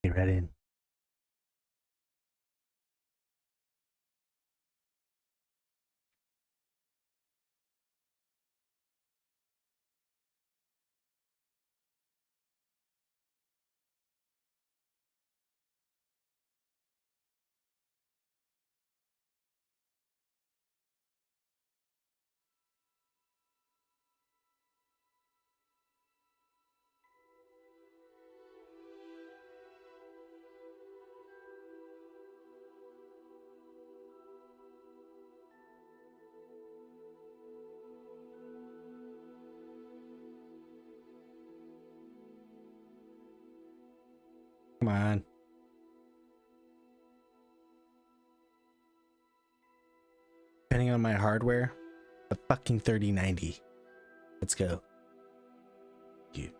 Get ready. Come on. Depending on my hardware, a fucking 3090. Let's go. You.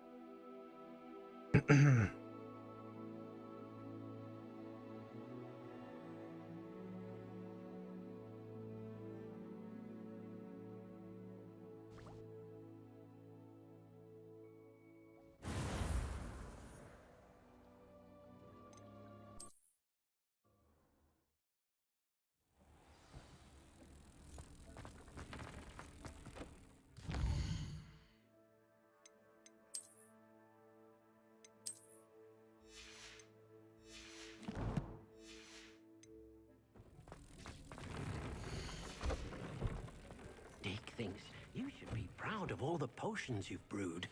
Thinks you should be proud of all the potions you've brewed.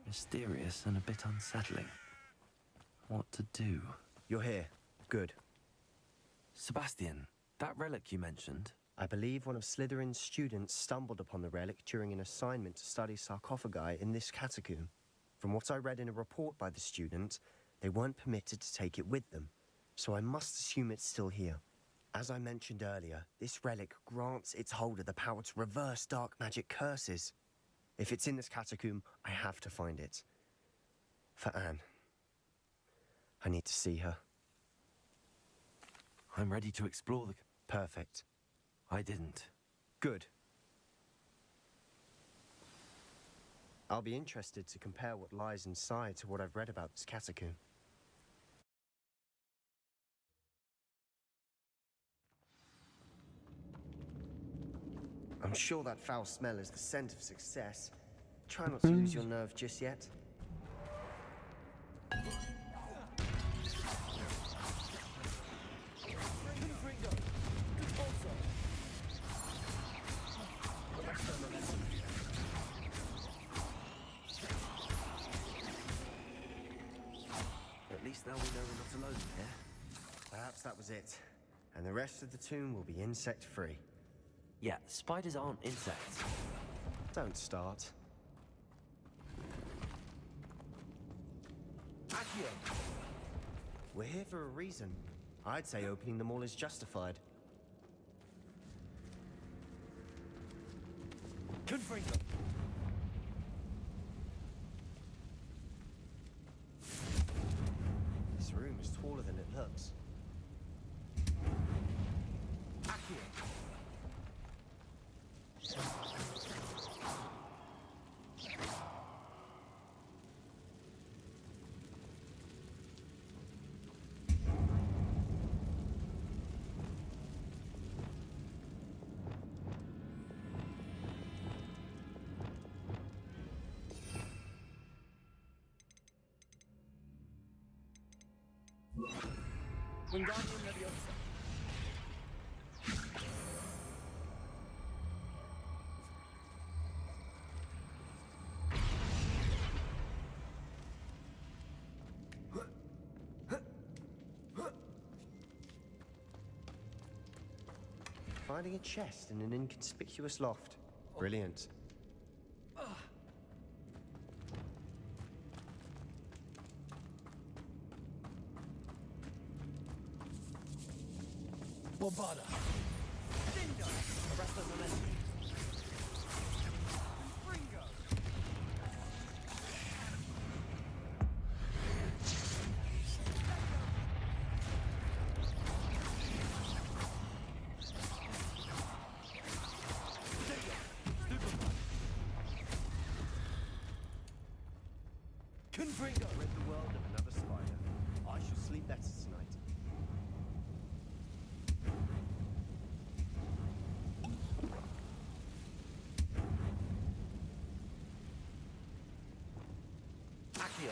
Mysterious and a bit unsettling. What to do? You're here. Good. Sebastian, that relic you mentioned, I believe one of Slytherin's students stumbled upon the relic during an assignment to study sarcophagi in this catacomb. From what I read in a report by the student, they weren't permitted to take it with them, so I must assume it's still here. As I mentioned earlier, this relic grants its holder the power to reverse dark magic curses. If it's in this catacomb, I have to find it. For Anne. I need to see her. I'm ready to explore the... Perfect. I didn't. Good. I'll be interested to compare what lies inside to what I've read about this catacomb. I'm sure that foul smell is the scent of success. Try not to lose your nerve just yet. At least now we know we're not alone here. Perhaps that was it. And the rest of the tomb will be insect-free. Yeah, spiders aren't insects. Don't start. Accio! We're here for a reason. I'd say opening them all is justified. Confringo! This room is taller than it looks. Accio! Wingardium Leviosa. Finding a chest in an inconspicuous loft. Brilliant. Bombarda. Dingo. Arrest the momentum. Ringo. Confringo. Rid the world of another spider. I shall sleep better tonight. Accio.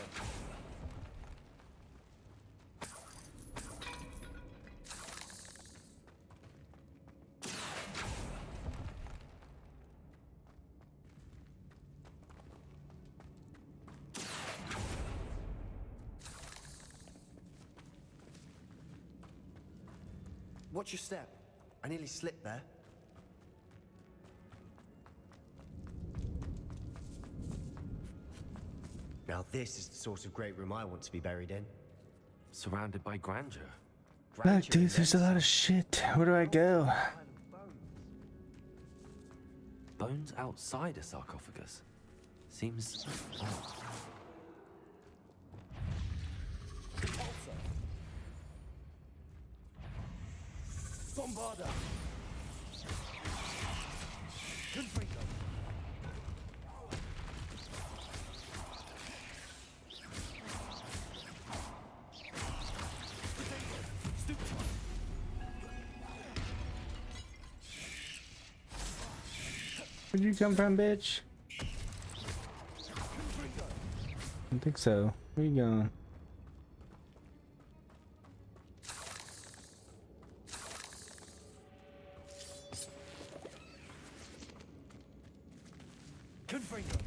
Watch your step. I nearly slipped there. Now this is the sort of great room I want to be buried in. Surrounded by grandeur. Look, dude, there's a lot of shit. Where do I go? Bones outside a sarcophagus. Seems odd. Bombarda! Confringo! Where'd you come from, bitch? I don't think so. Where you going? Confringo!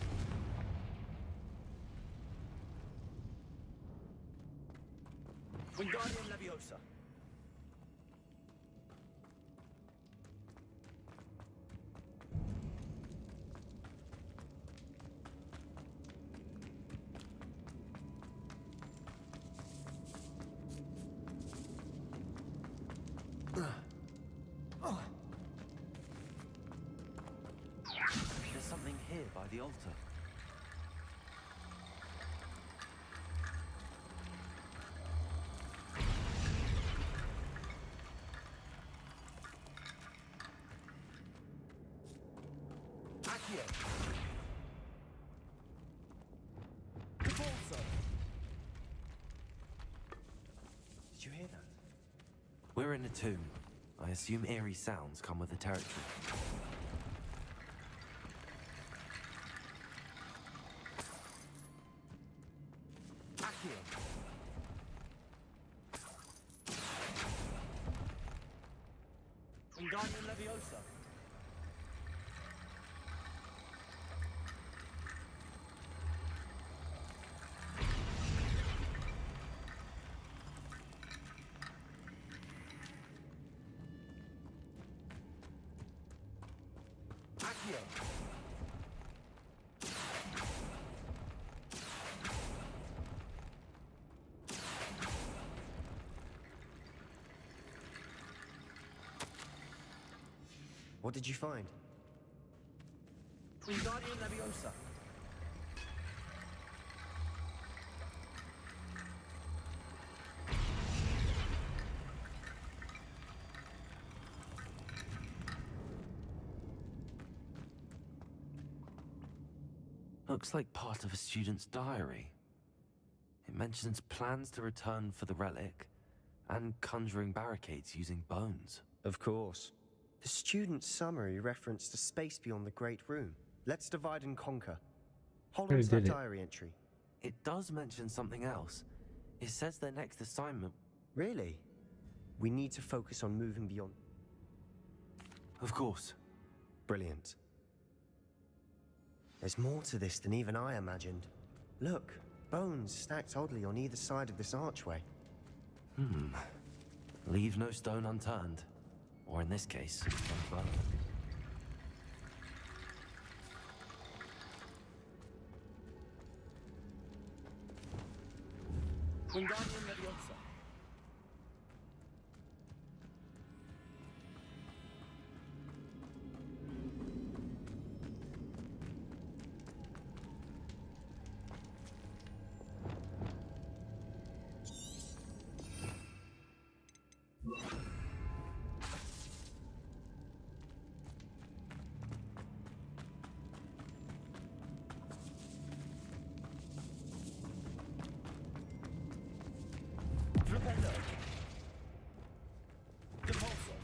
Wingardium Leviosa. There's something here by the altar. Accio. Repulsor. Did you hear that? We're in a tomb. I assume eerie sounds come with the territory. Accio. Wingardium Leviosa. Accio. What did you find? Wingardium Leviosa. Looks like part of a student's diary. It mentions plans to return for the relic and conjuring barricades using bones. Of course. The student's summary referenced a space beyond the Great Room. Let's divide and conquer. Hold on Already to that did it. diary entry. It does mention something else. It says their next assignment. Really? We need to focus on moving beyond. Of course. Brilliant. There's more to this than even I imagined. Look, bones stacked oddly on either side of this archway. Leave no stone unturned. Or in this case, unburned. Wingardium Leviosa. Flipendo. Depulso.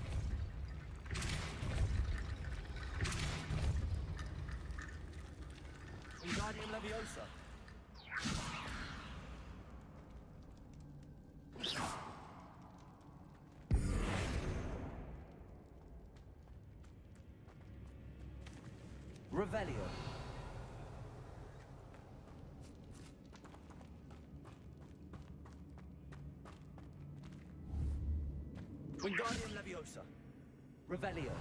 Wingardium Leviosa. Revelio. Wingardium Leviosa. Revelio.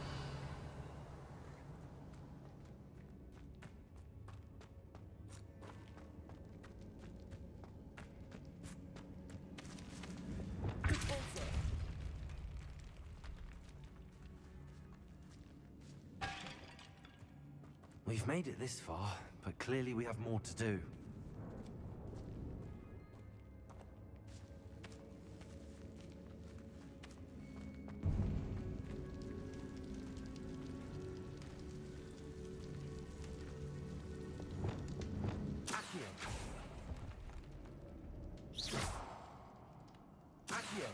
Depulso. We've made it this far, but clearly we have more to do. Accio. Accio.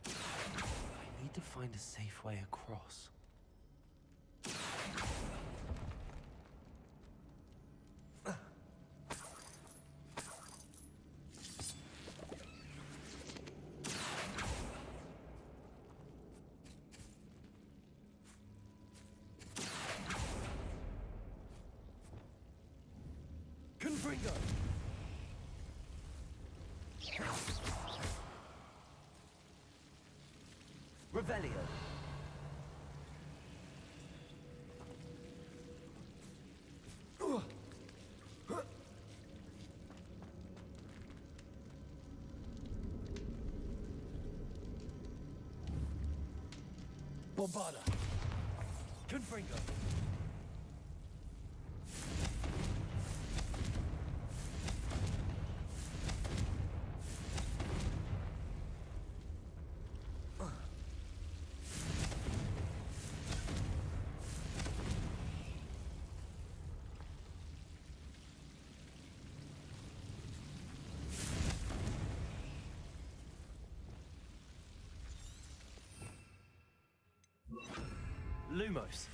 I need to find a safe way across. Confringo. Revelio. Bombada. Confringo. Lumos.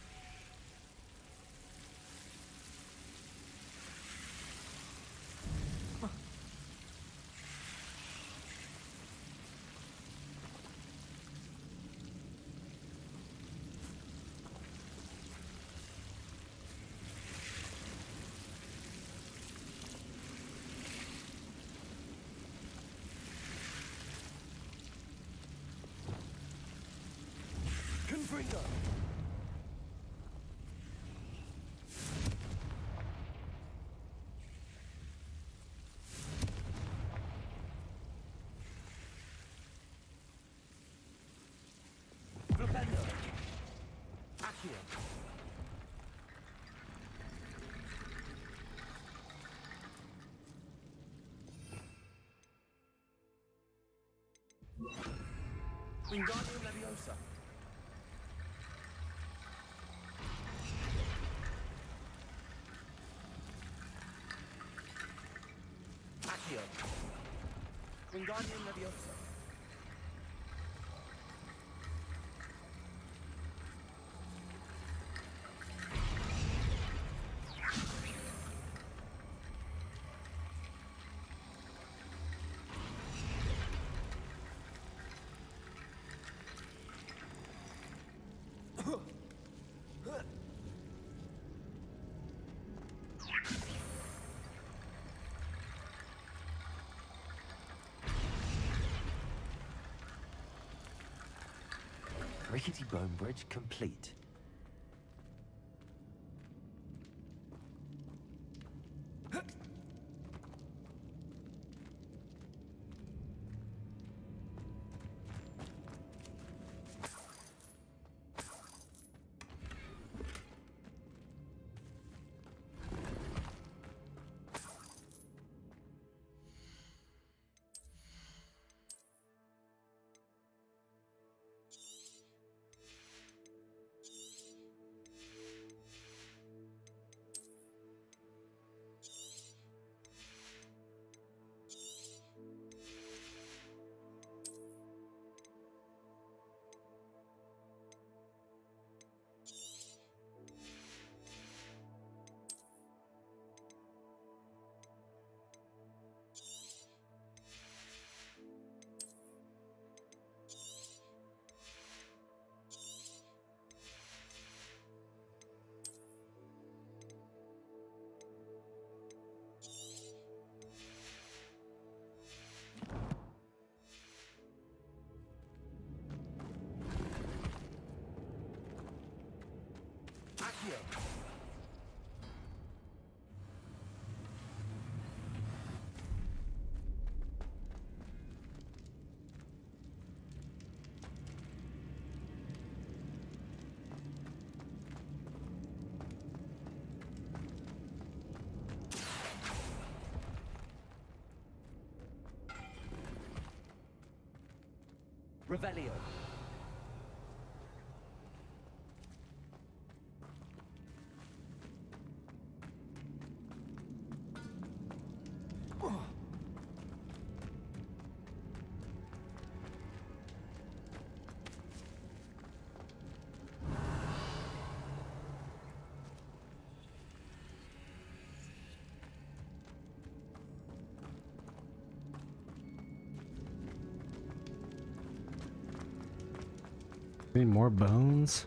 Confringo. Flipendo. Accio. Wingardium Leviosa. Accio. Wingardium Leviosa. Rickety bone bridge complete. Accio. Revelio. Any more bones?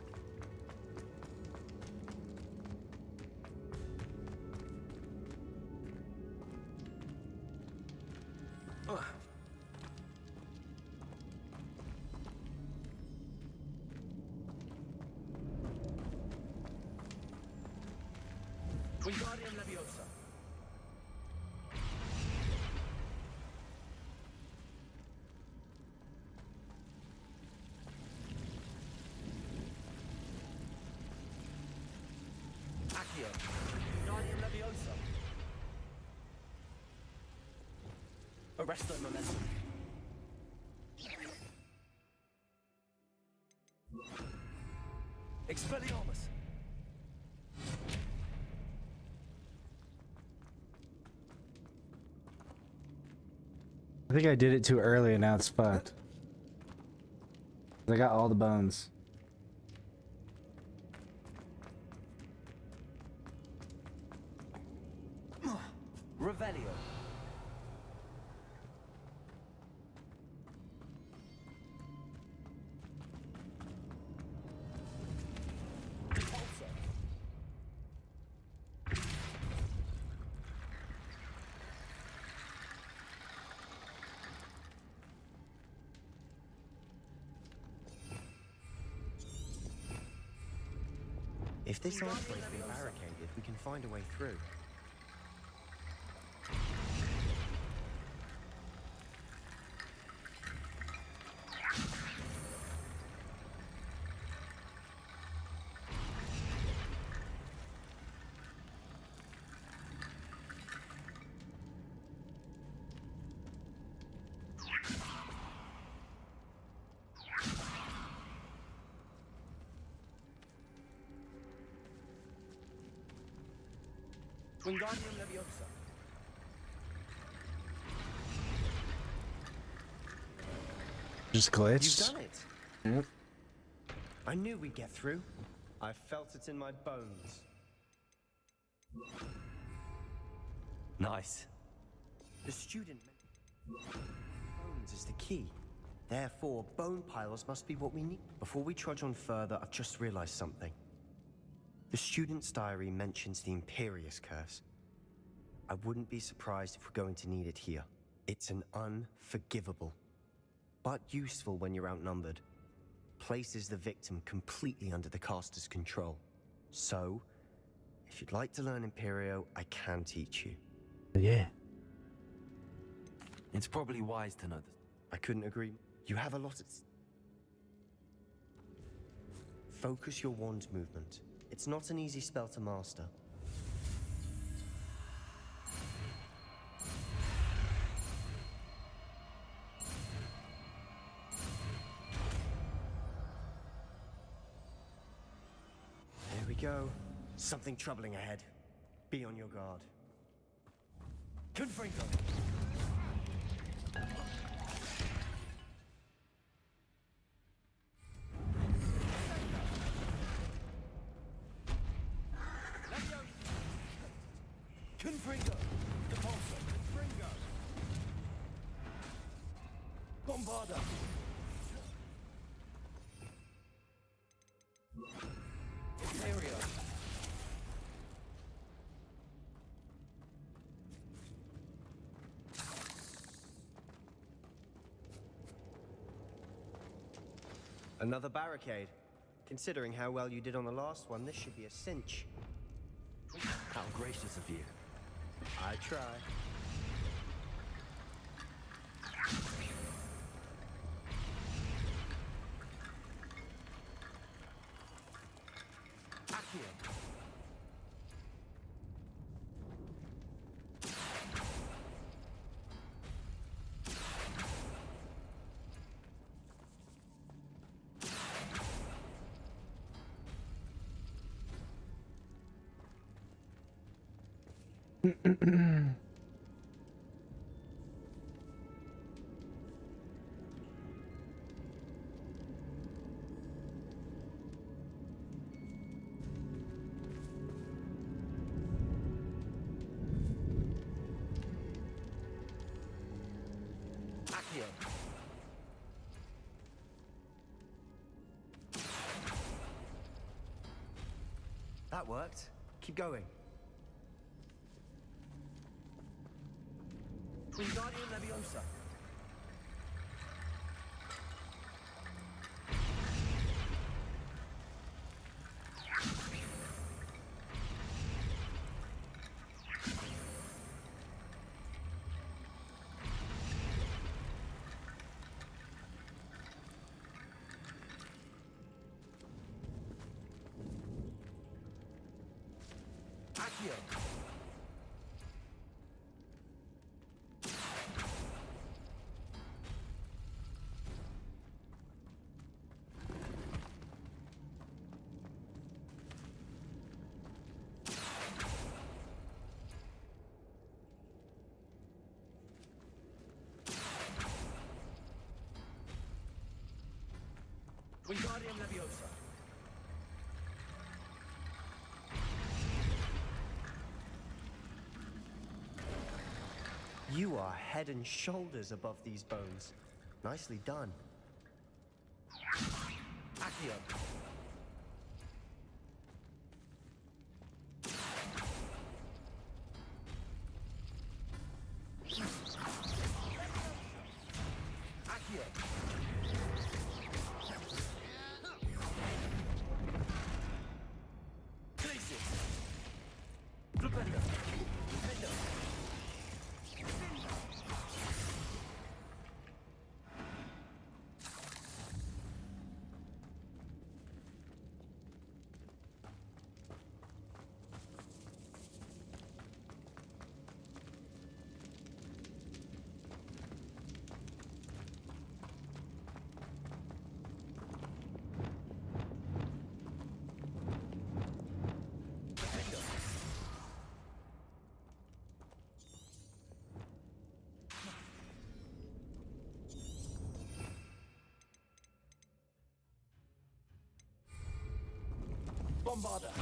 Wingardium Leviosa. Accio. Wingardium Leviosa. Arresto Momentum. Expelliarmus. I think I did it too early and now it's fucked. I got all the bones. Revelio. Repulsor. If this archway's been barricaded, we can find a way through. Wingardium Leviosa. Just glitched. You've done it! Yep. I knew we'd get through. I felt it in my bones. Nice. The student bones is the key. Therefore, bone piles must be what we need. Before we trudge on further, I've just realized something. The student's diary mentions the Imperious Curse. I wouldn't be surprised if we're going to need it here. It's an unforgivable, but useful when you're outnumbered. Places the victim completely under the caster's control. So, if you'd like to learn Imperio, I can teach you. Yeah. It's probably wise to know this. I couldn't agree. You have a lot at... Focus your wand movement. It's not an easy spell to master. There we go. Something troubling ahead. Be on your guard. Confringo. Confringo. Depulso. Confringo. Bombarda. Imperio. Another barricade. Considering how well you did on the last one, this should be a cinch. How gracious of you. I try. Accio. Accio. That worked. Keep going. Wingardium Leviosa. Accio. Wingardium Leviosa. You are head and shoulders above these bones. Nicely done. Accio. Accio. Glacius. Flipendo. Flipendo. Bombarda.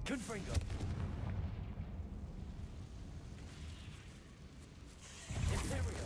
Confringo. Imperio.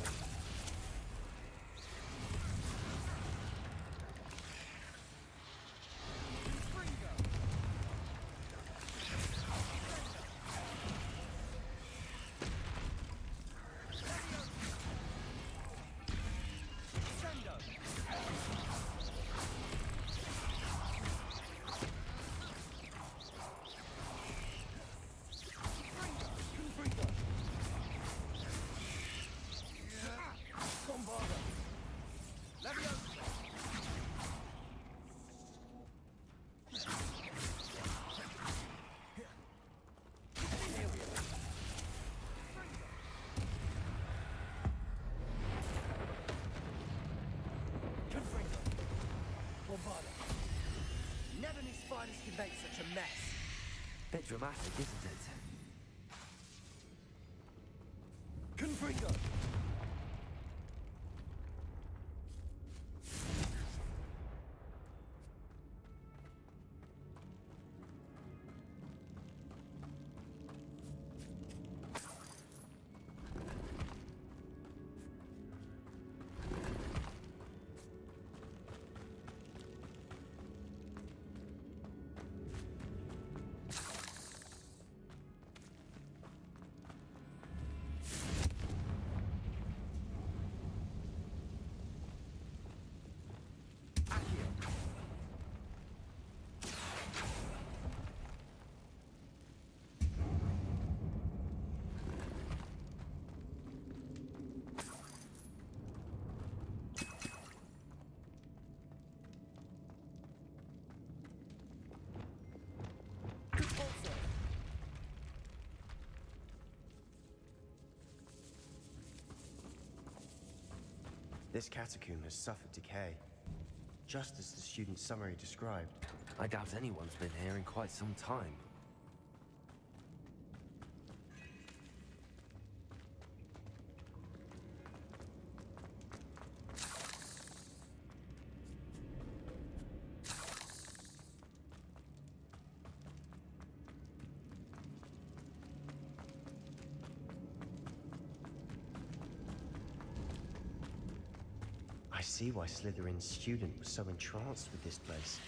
Never knew spiders could make such a mess. Bit dramatic, isn't it? Confringo. This catacomb has suffered decay, just as the student's summary described. I doubt anyone's been here in quite some time. I see why Slytherin's student was so entranced with this place.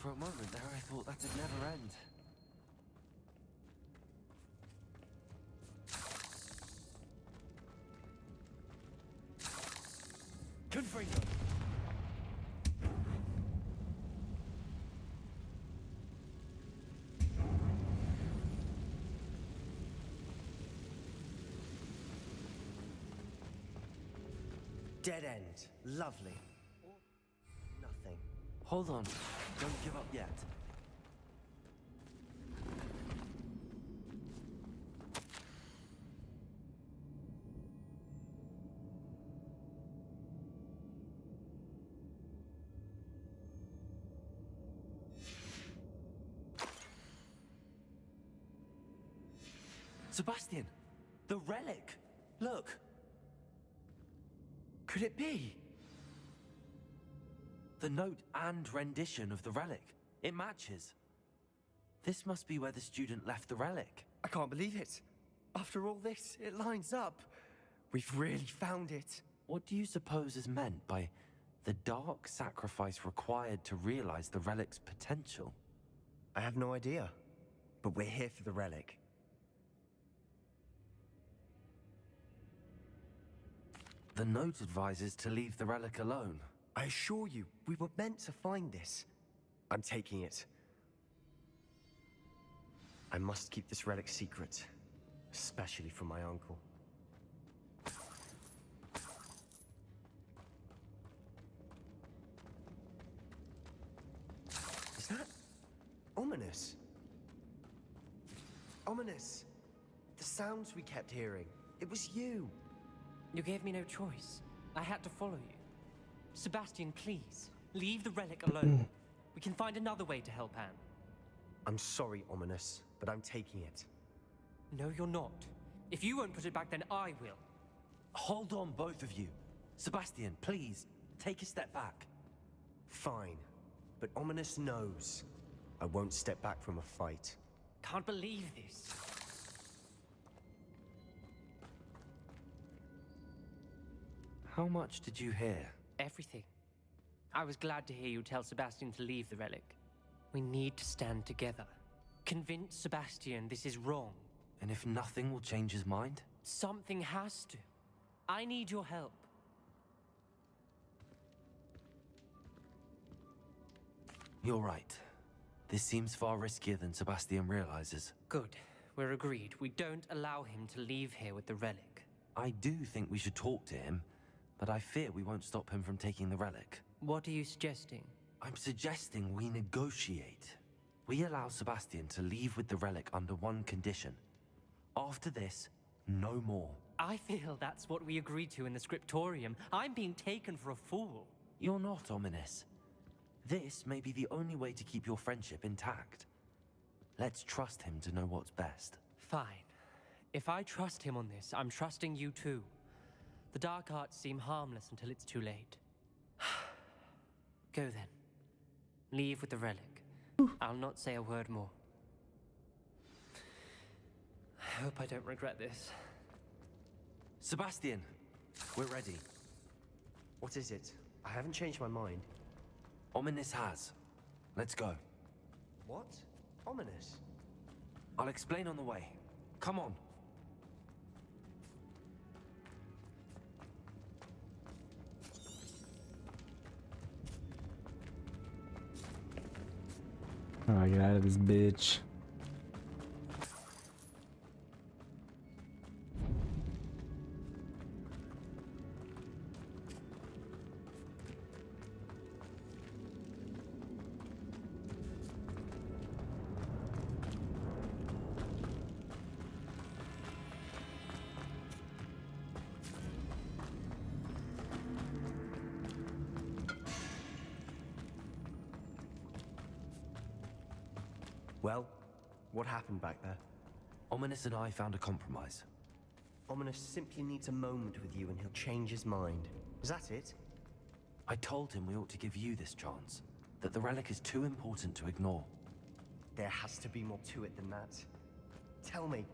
For a moment there, I thought that'd never end. Confringo! Dead end. Lovely. Or nothing. Hold on. Don't give up yet. Sebastian! The relic! Look! Could it be? The note and rendition of the relic. It matches. This must be where the student left the relic. I can't believe it. After all this, it lines up. We've really found it. What do you suppose is meant by the dark sacrifice required to realize the relic's potential? I have no idea. But we're here for the relic. The note advises to leave the relic alone. I assure you, we were meant to find this. I'm taking it. I must keep this relic secret, especially from my uncle. Is that ominous? Ominous. The sounds we kept hearing. It was you. You gave me no choice. I had to follow you. Sebastian, please, leave the relic alone. We can find another way to help Anne. I'm sorry, Ominous, but I'm taking it. No, you're not. If you won't put it back, then I will. Hold on, both of you. Sebastian, please, take a step back. Fine, but Ominous knows I won't step back from a fight. Can't believe this. How much did you hear? Everything. I was glad to hear you tell Sebastian to leave the relic. We need to stand together. Convince Sebastian this is wrong. And if nothing will change his mind? Something has to. I need your help. You're right. This seems far riskier than Sebastian realizes. Good. We're agreed. We don't allow him to leave here with the relic. I do think we should talk to him, but I fear we won't stop him from taking the relic. What are you suggesting? I'm suggesting we negotiate. We allow Sebastian to leave with the relic under one condition. After this, no more. I feel that's what we agreed to in the scriptorium. I'm being taken for a fool. You're not, Ominous. This may be the only way to keep your friendship intact. Let's trust him to know what's best. Fine. If I trust him on this, I'm trusting you too. The dark arts seem harmless until it's too late. Go then. Leave with the relic. I'll not say a word more. I hope I don't regret this. Sebastian, we're ready. What is it? I haven't changed my mind. Ominous has. Let's go. What? Ominous? I'll explain on the way. Come on. All I get out of this bitch. Well, what happened back there? Ominous and I found a compromise. Ominous simply needs a moment with you and he'll change his mind. Is that it? I told him we ought to give you this chance, that the relic is too important to ignore. There has to be more to it than that. Tell me.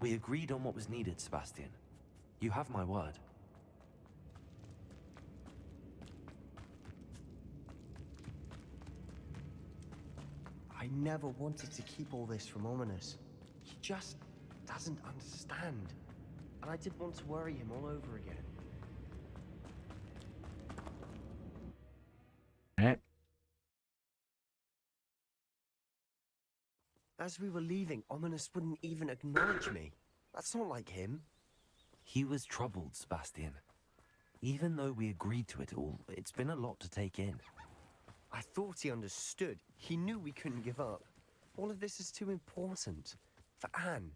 We agreed on what was needed, Sebastian. You have my word. I never wanted to keep all this from Ominous. He just doesn't understand. And I didn't want to worry him all over again. Alright. As we were leaving, Ominous wouldn't even acknowledge me. That's not like him. He was troubled, Sebastian. Even though we agreed to it all, it's been a lot to take in. I thought he understood. He knew we couldn't give up. All of this is too important. For Anne.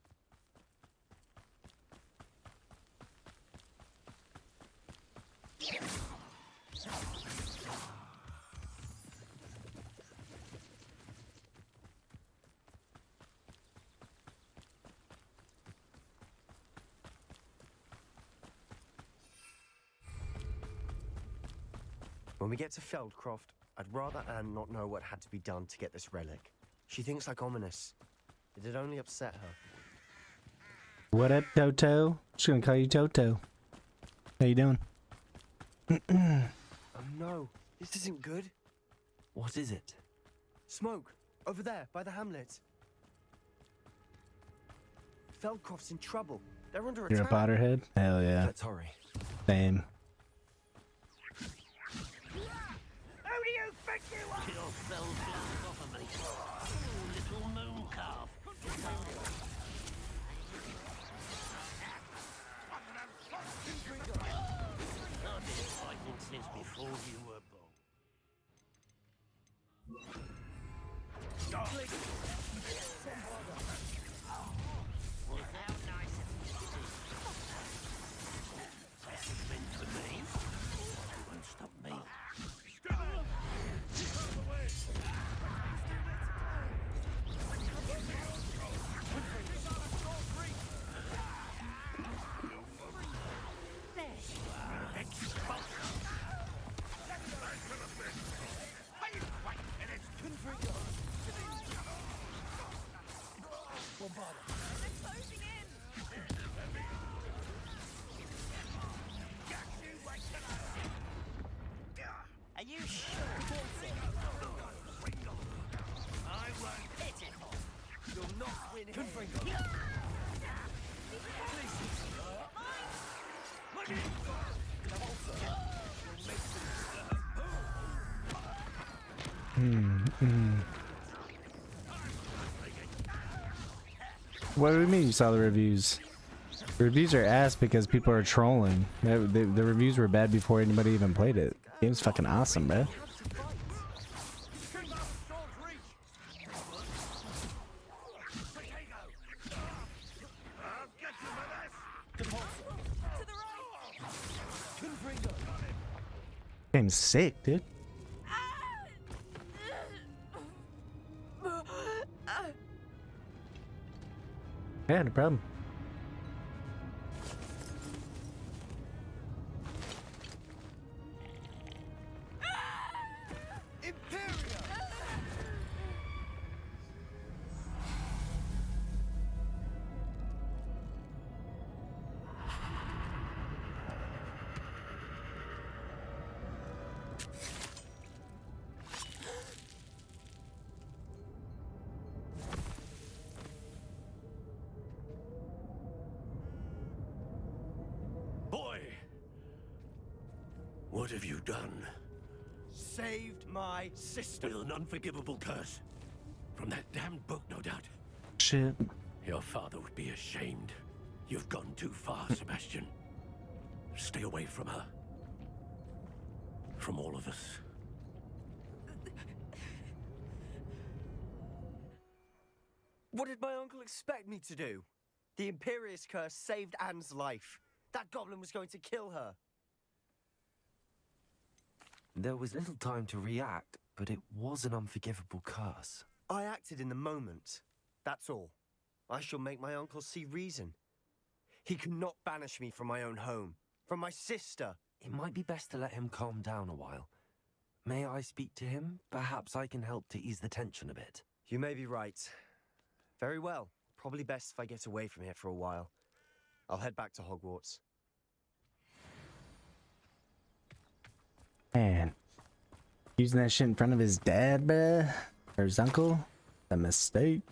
When we get to Feldcroft, I'd rather Anne not know what had to be done to get this relic. She thinks like Ominous. It'd only upset her. What up, Toto? Just gonna call you Toto. How you doing? Oh no, this isn't good. What is it? Smoke, over there, by the hamlet. Feldcroft's in trouble. They're under You're a attack. Potterhead? Hell yeah. Let's hurry. Same. Who do you think you are? Your spell glanced off of me. Oh, little moon calf. I've been fighting since before you were born. Was that nice of you? This is meant for me. You won't stop me. Are you sure? I won't hit it. You'll not win it. What do you mean you saw the reviews? The reviews are ass because people are trolling. The reviews were bad before anybody even played it. The game's fucking awesome, bro. Game's sick, dude. Yeah, no problem. Boy! What have you done? Saved my sister. With an unforgivable curse. that damned book, no doubt. Shit. Your father would be ashamed. You've gone too far, Sebastian. Stay away from her. From all of us. What did my uncle expect me to do? The Imperious curse saved Anne's life. That goblin was going to kill her. There was little time to react, but it was an unforgivable curse. I acted in the moment. That's all. I shall make my uncle see reason. He cannot banish me from my own home, from my sister. It might be best to let him calm down a while. May I speak to him? Perhaps I can help to ease the tension a bit. You may be right. Very well. Probably best if I get away from here for a while. I'll head back to Hogwarts. Man. Using that shit in front of his dad, bruh. Or his uncle. A mistake.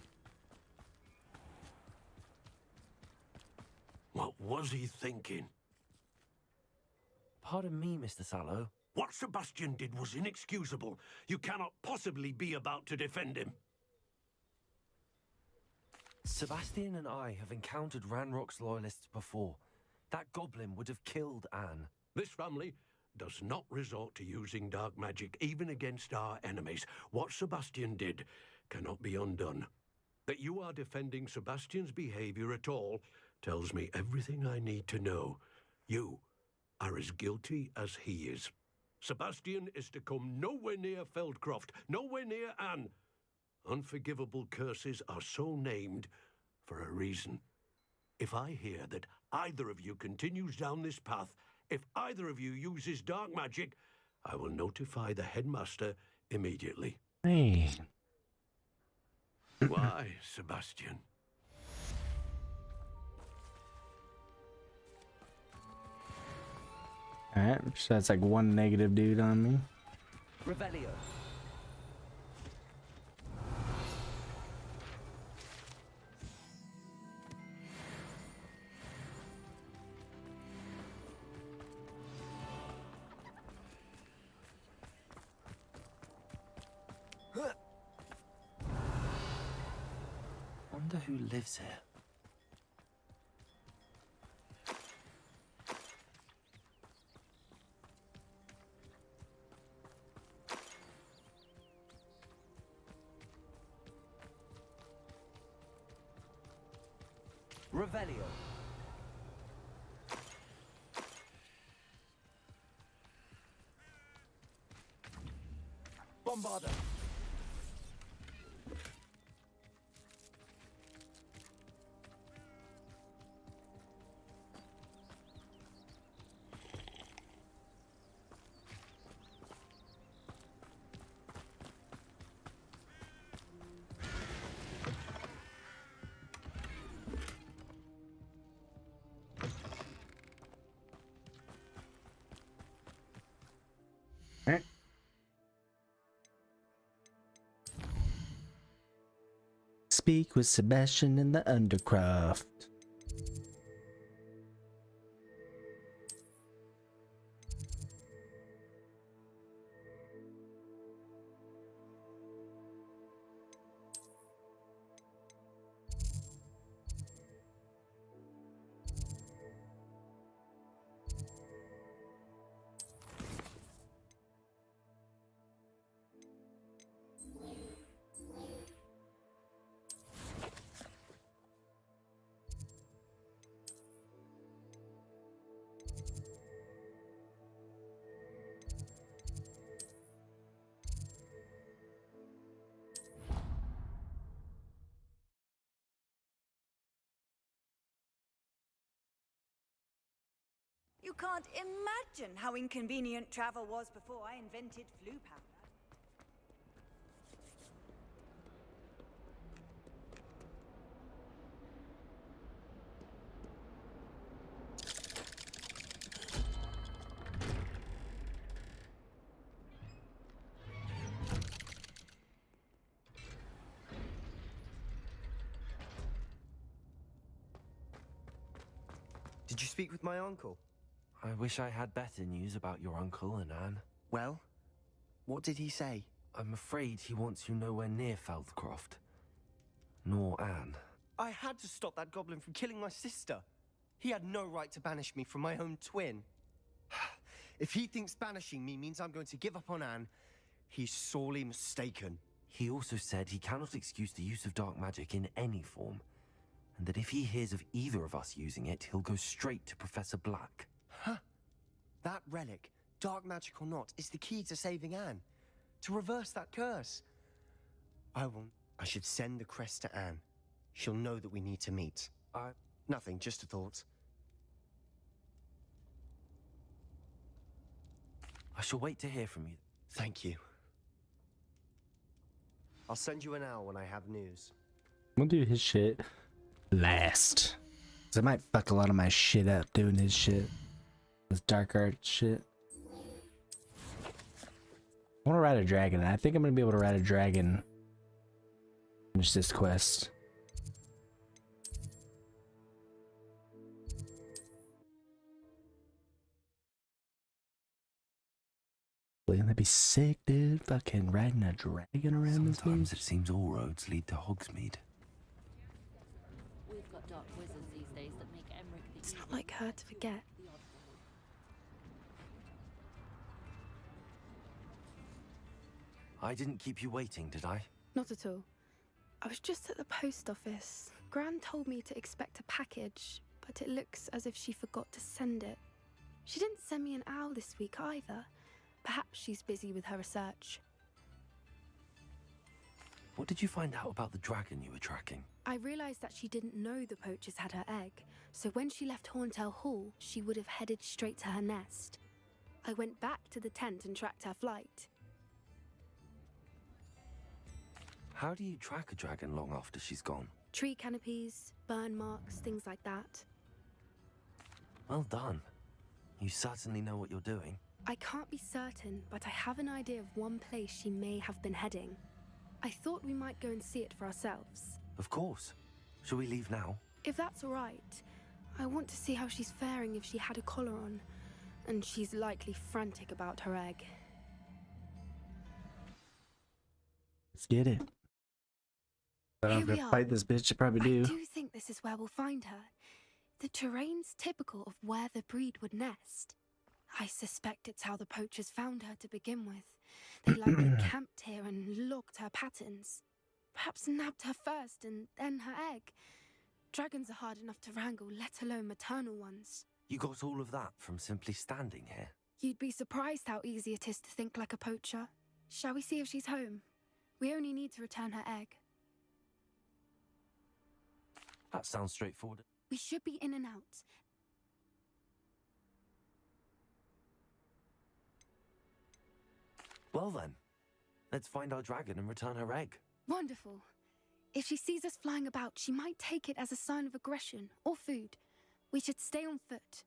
What was he thinking? Pardon me, Mr. Sallow. What Sebastian did was inexcusable. You cannot possibly be about to defend him. Sebastian and I have encountered Ranrock's loyalists before. That goblin would have killed Anne. This family does not resort to using dark magic even against our enemies. What Sebastian did cannot be undone. That you are defending Sebastian's behavior at all tells me everything I need to know. You are as guilty as he is. Sebastian is to come nowhere near Feldcroft, nowhere near Anne. Unforgivable curses are so named for a reason. If I hear that either of you continues down this path, if either of you uses dark magic, I will notify the headmaster immediately. Hey. Why, Sebastian? Alright, so that's like one negative dude on me. Revelio. Wonder who lives here. Revelio. Bombarda. Alright. Speak with Sebastian in the Undercroft. You can't imagine how inconvenient travel was before I invented flu powder. Did you speak with my uncle? I wish I had better news about your uncle and Anne. Well, what did he say? I'm afraid he wants you nowhere near Feldcroft. nor Anne. I had to stop that goblin from killing my sister. He had no right to banish me from my own twin. If he thinks banishing me means I'm going to give up on Anne, he's sorely mistaken. He also said he cannot excuse the use of dark magic in any form, and that if he hears of either of us using it, he'll go straight to Professor Black. Huh? That relic, dark magic or not, is the key to saving Anne. To reverse that curse. I should send the crest to Anne. She'll know that we need to meet. Nothing, just a thought. I shall wait to hear from you. Thank you. I'll send you an owl when I have news. We'll do his shit last. 'Cause I might fuck a lot of my shit up doing his shit. This dark art shit. I want to ride a dragon. I think I'm going to be able to ride a dragon. Finish this quest. That'd be sick, dude. Fucking riding a dragon around this thing. Sometimes it seems all roads lead to Hogsmeade. We've got dark wizards these days that make Emmerich the It's not like her to forget. I didn't keep you waiting, did I? Not at all. I was just at the post office. Gran told me to expect a package, but it looks as if she forgot to send it. She didn't send me an owl this week either. Perhaps she's busy with her research. What did you find out about the dragon you were tracking? I realized that she didn't know the poachers had her egg, so when she left Horntail Hall, she would have headed straight to her nest. I went back to the tent and tracked her flight. How do you track a dragon long after she's gone? Tree canopies, burn marks, things like that. Well done. You certainly know what you're doing. I can't be certain, but I have an idea of one place she may have been heading. I thought we might go and see it for ourselves. Of course. Shall we leave now? If that's all right. I want to see how she's faring if she had a collar on. And she's likely frantic about her egg. Let's get it. I don't Here have we to are. fight this bitch. I probably I do. do think this is where we'll find her. The terrain's typical of where the breed would nest. I suspect it's how the poachers found her to begin with. They likely camped here and logged her patterns. Perhaps nabbed her first and then her egg. Dragons are hard enough to wrangle, let alone maternal ones. You got all of that from simply standing here? You'd be surprised how easy it is to think like a poacher. Shall we see if she's home? We only need to return her egg. That sounds straightforward. We should be in and out. Well then, let's find our dragon and return her egg. Wonderful. If she sees us flying about, she might take it as a sign of aggression or food. We should stay on foot.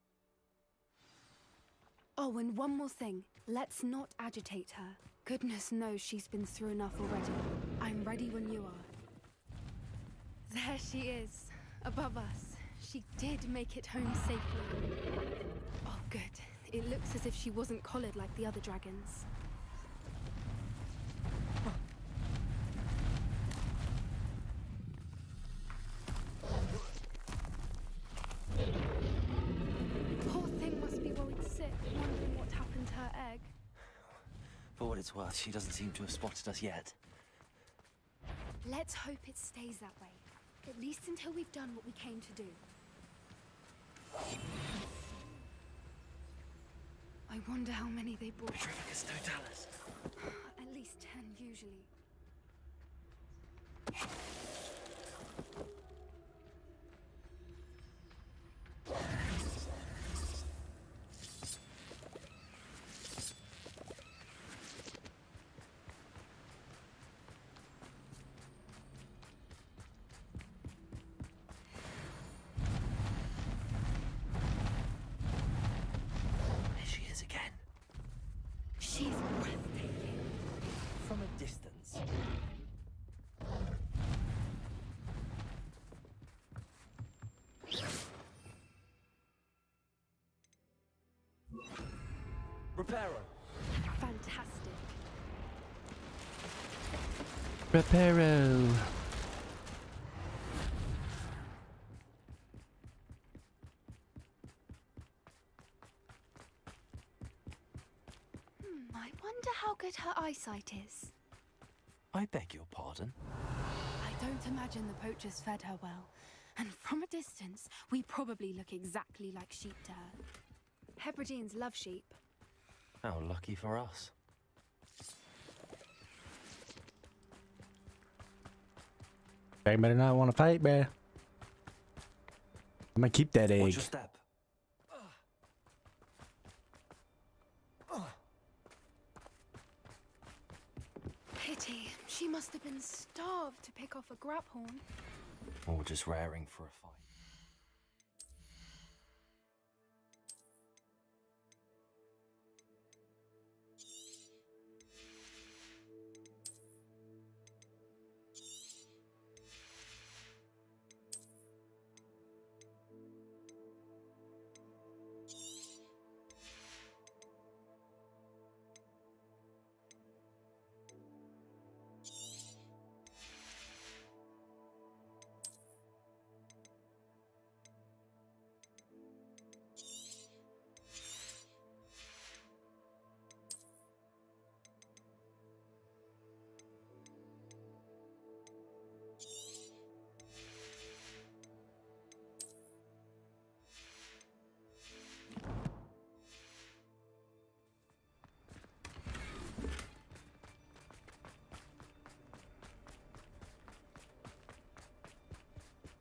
Oh, and one more thing. Let's not agitate her. Goodness knows she's been through enough already. I'm ready when you are. There she is, above us. She did make it home safely. Oh, good. It looks as if she wasn't collared like the other dragons. Poor thing must be worried sick, wondering what happened to her egg. For what it's worth, she doesn't seem to have spotted us yet. Let's hope it stays that way. At least until we've done what we came to do. I wonder how many they brought. Petrificus totalis. At least 10 usually. There she is again. She's breathtaking. From a distance. Reparo. Fantastic. her eyesight is? I beg your pardon? I don't imagine the poachers fed her well. And from a distance, we probably look exactly like sheep to her. Hebrideans love sheep. How lucky for us. They better not want to fight, bruh. I'm gonna keep that egg. Watch your step. Pity. She must have been starved to pick off a graphorn. Or just raring for a fight.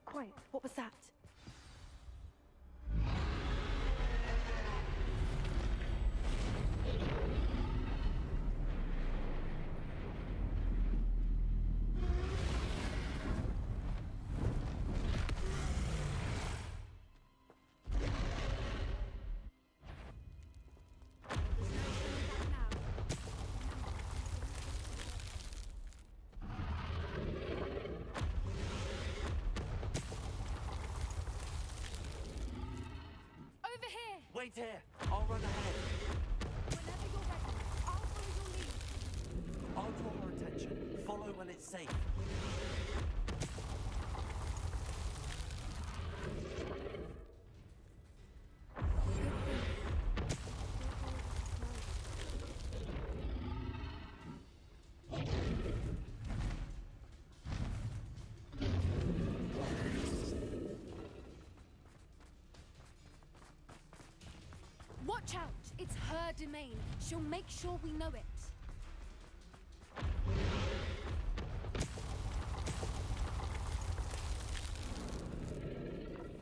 Quiet. What was that? Wait here. I'll run ahead. Whenever you're ready, I'll follow your lead. I'll draw her attention. Follow when it's safe. Watch out! It's her domain. She'll make sure we know it.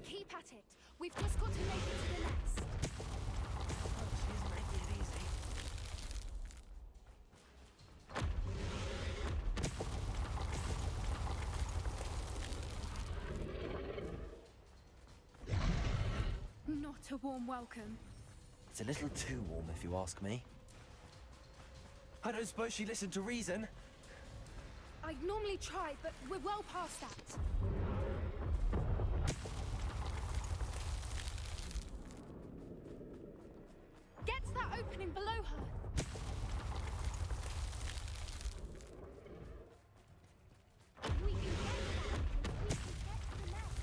Keep at it. We've just got to make it to the nest. Oh, she's making it easy. Not a warm welcome. It's a little too warm, if you ask me. I don't suppose she listened to reason. I'd normally try, but we're well past that. Get to that opening below her. If we can get to that entrance, we can get to the nest.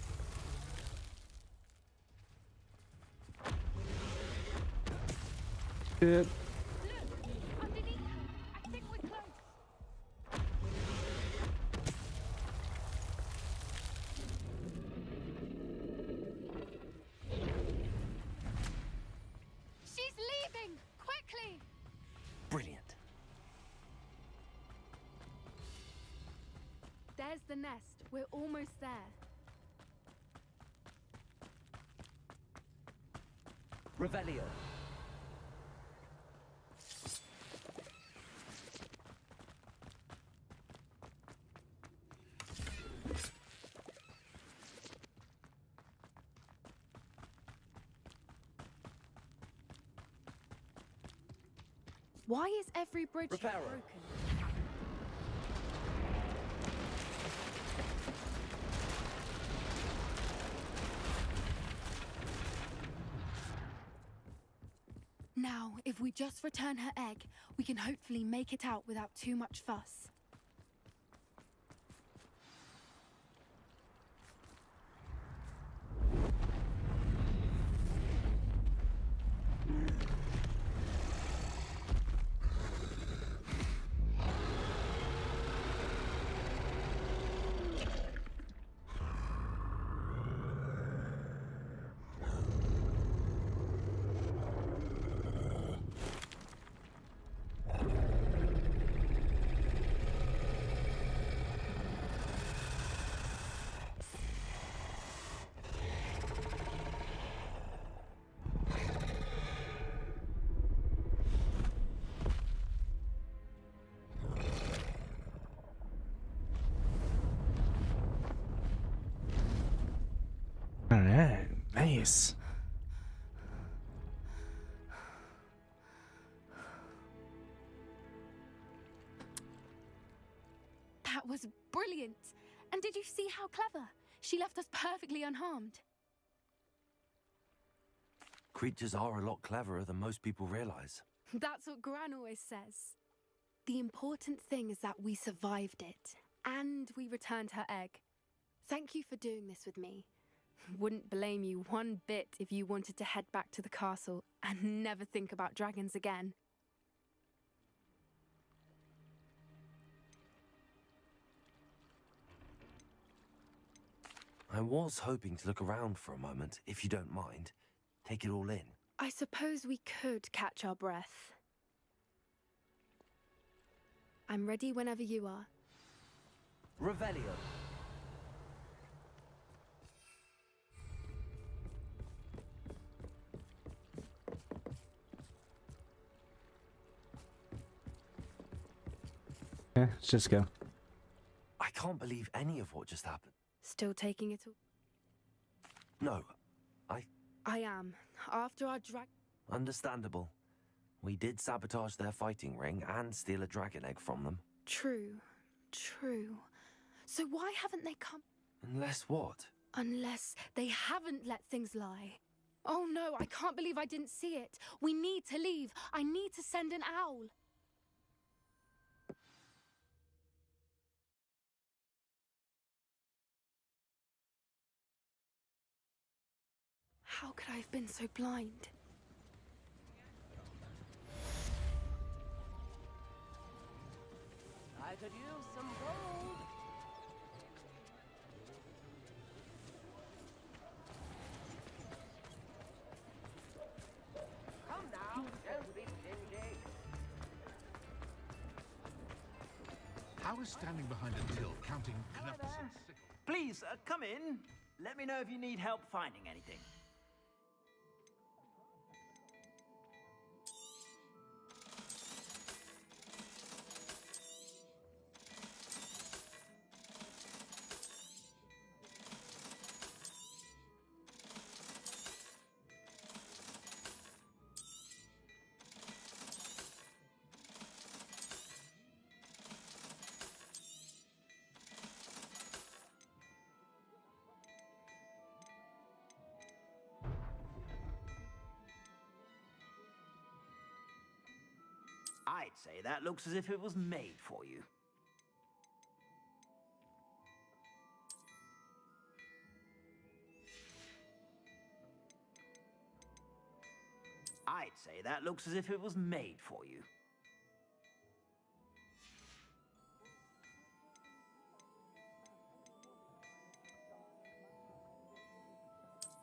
Good. Look, underneath her. I think we're close. She's leaving! Quickly! Brilliant. There's the nest. We're almost there. Revelio. Why is every bridge here Reparo. broken? Now, if we just return her egg, we can hopefully make it out without too much fuss. Alright, nice. That was brilliant. And did you see how clever? She left us perfectly unharmed. Creatures are a lot cleverer than most people realize. That's what Gran always says. The important thing is that we survived it, and we returned her egg. Thank you for doing this with me. Wouldn't blame you one bit if you wanted to head back to the castle and never think about dragons again. I was hoping to look around for a moment, if you don't mind. Take it all in. I suppose we could catch our breath. I'm ready whenever you are. Revelio. Yeah, let's just go. I can't believe any of what just happened. Still taking it all? No, I am. After our understandable. We did sabotage their fighting ring and steal a dragon egg from them. True. So why haven't they come? Unless what? Unless they haven't let things lie. Oh no, I can't believe I didn't see it. We need to leave. I need to send an owl. How could I have been so blind? I could use some gold. Come now, don't be stingy. How is standing behind a till counting knuckles and sickles? Please, come in. Let me know if you need help finding anything. I'd say that looks as if it was made for you. I'd say that looks as if it was made for you.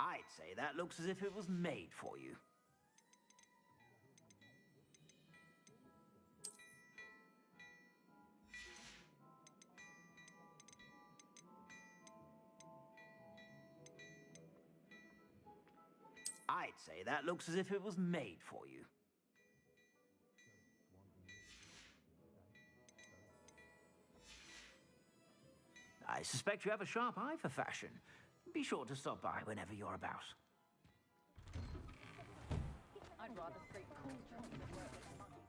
I'd say that looks as if it was made for you. I'd say that looks as if it was made for you. I suspect you have a sharp eye for fashion. Be sure to stop by whenever you're about. I'd rather straight cool drinks than work with money.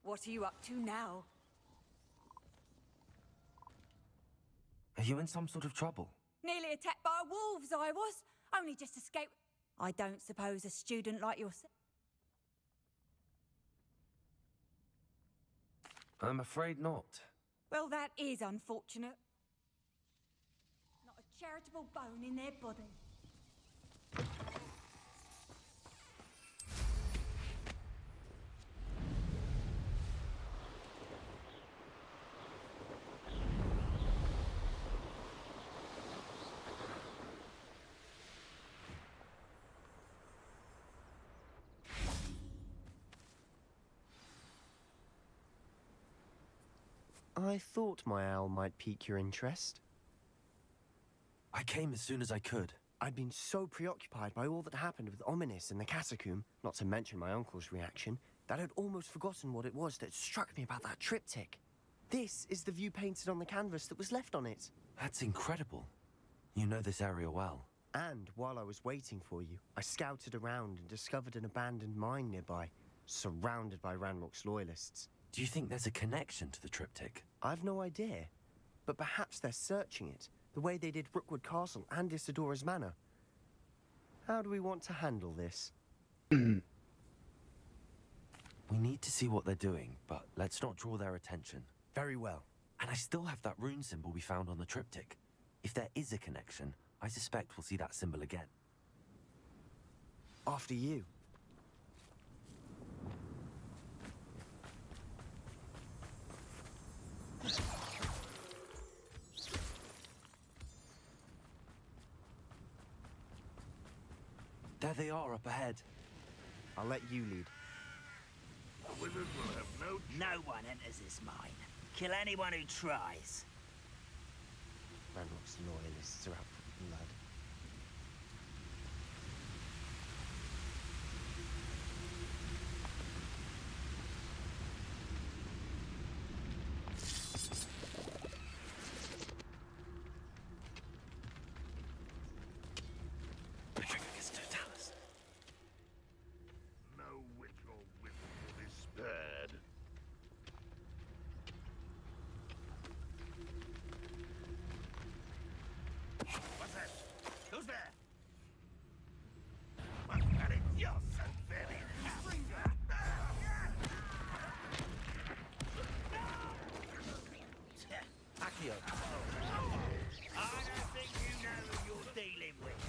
What are you up to now? Are you in some sort of trouble? Nearly attacked by wolves, I was. Only just escaped. I don't suppose a student like yourself. I'm afraid not. Well, that is unfortunate. Not a charitable bone in their body. I thought my owl might pique your interest. I came as soon as I could. I'd been so preoccupied by all that happened with Ominous in the catacomb, not to mention my uncle's reaction, that I'd almost forgotten what it was that struck me about that triptych. This is the view painted on the canvas that was left on it. That's incredible. You know this area well. And while I was waiting for you, I scouted around and discovered an abandoned mine nearby, surrounded by Ranrock's loyalists. Do you think there's a connection to the triptych? I've no idea, but perhaps they're searching it, the way they did Rookwood Castle and Isidora's Manor. How do we want to handle this? We need to see what they're doing, but let's not draw their attention. Very well. And I still have that rune symbol we found on the triptych. If there is a connection, I suspect we'll see that symbol again. After you. There they are up ahead. I'll let you lead. The wizard will have no... No one enters this mine. Kill anyone who tries. Ranrock's loyalists are out for blood. No witch or wizard will be spared. What's that? Who's there? What? And it's yours, so very Accio. I don't think you know who you're dealing with.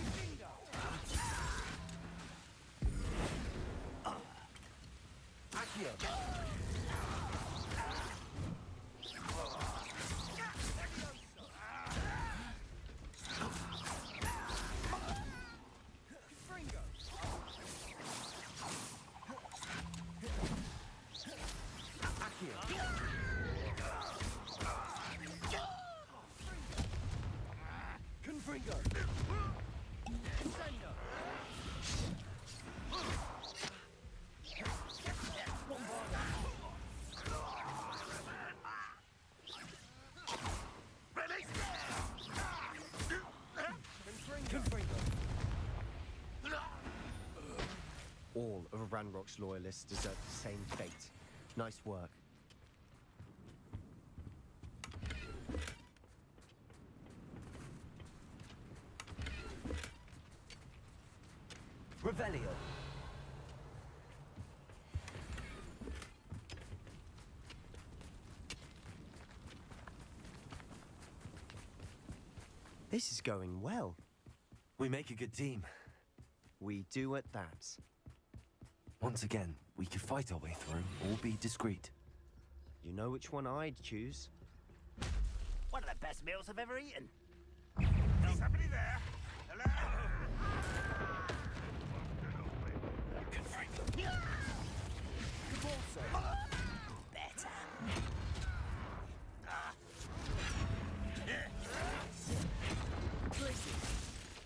All of Ranrock's loyalists deserve the same fate. Nice work. Revelio. This is going well. We make a good team. We do at that. Once again, we could fight our way through or be discreet. You know which one I'd choose. One of the best meals I've ever eaten. Is somebody there? Hello? Better.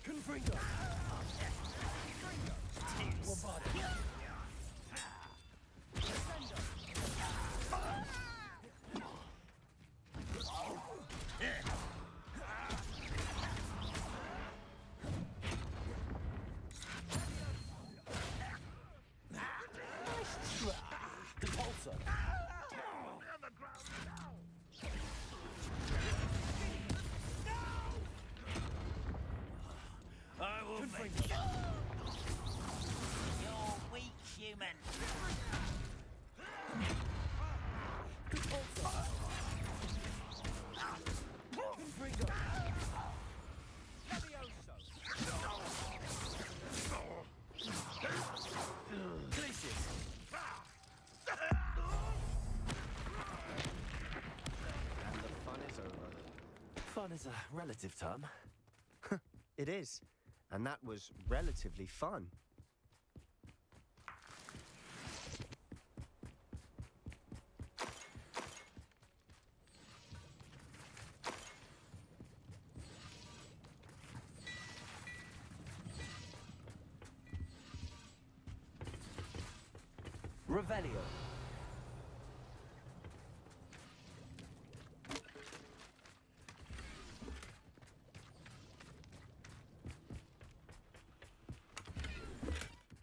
Confringo! Lombardo! You're weak, human. And the fun is over. Fun is a relative term. It is. And that was relatively fun. Revelio.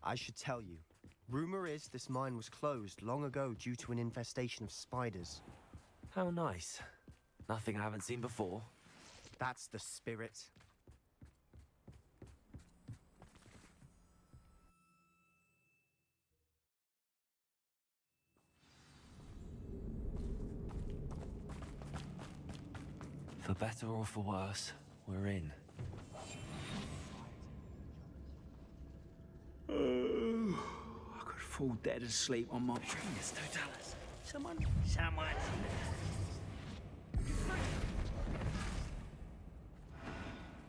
I should tell you. Rumor is this mine was closed long ago due to an infestation of spiders. How nice. Nothing I haven't seen before. That's the spirit. For better or for worse, we're in. I could fall dead asleep on my fingers, Totalis. Someone.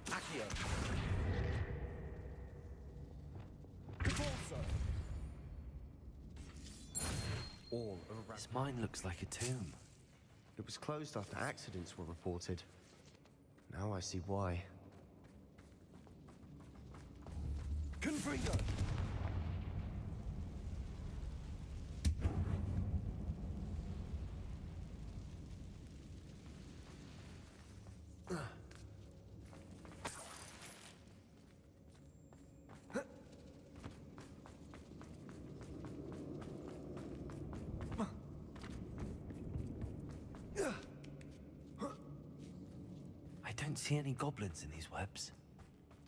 Accio. All around. This mine looks like a tomb. It was closed after accidents were reported. Now I see why. Confringo. I don't see any goblins in these webs.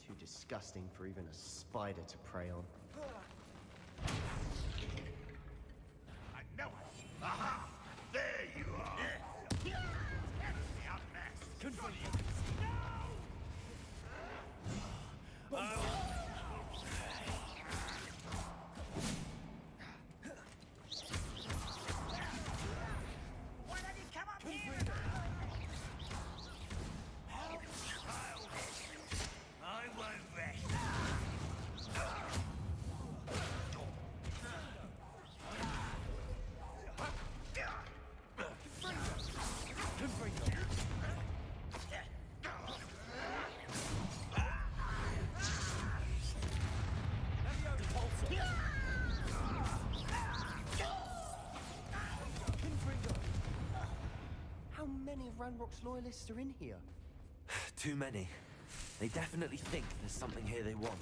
Too disgusting for even a spider to prey on. I know it. Aha! There you are. Confront you. Why don't you come up here? I won't rest. How many of Ranrock's loyalists are in here? Too many. They definitely think there's something here they want.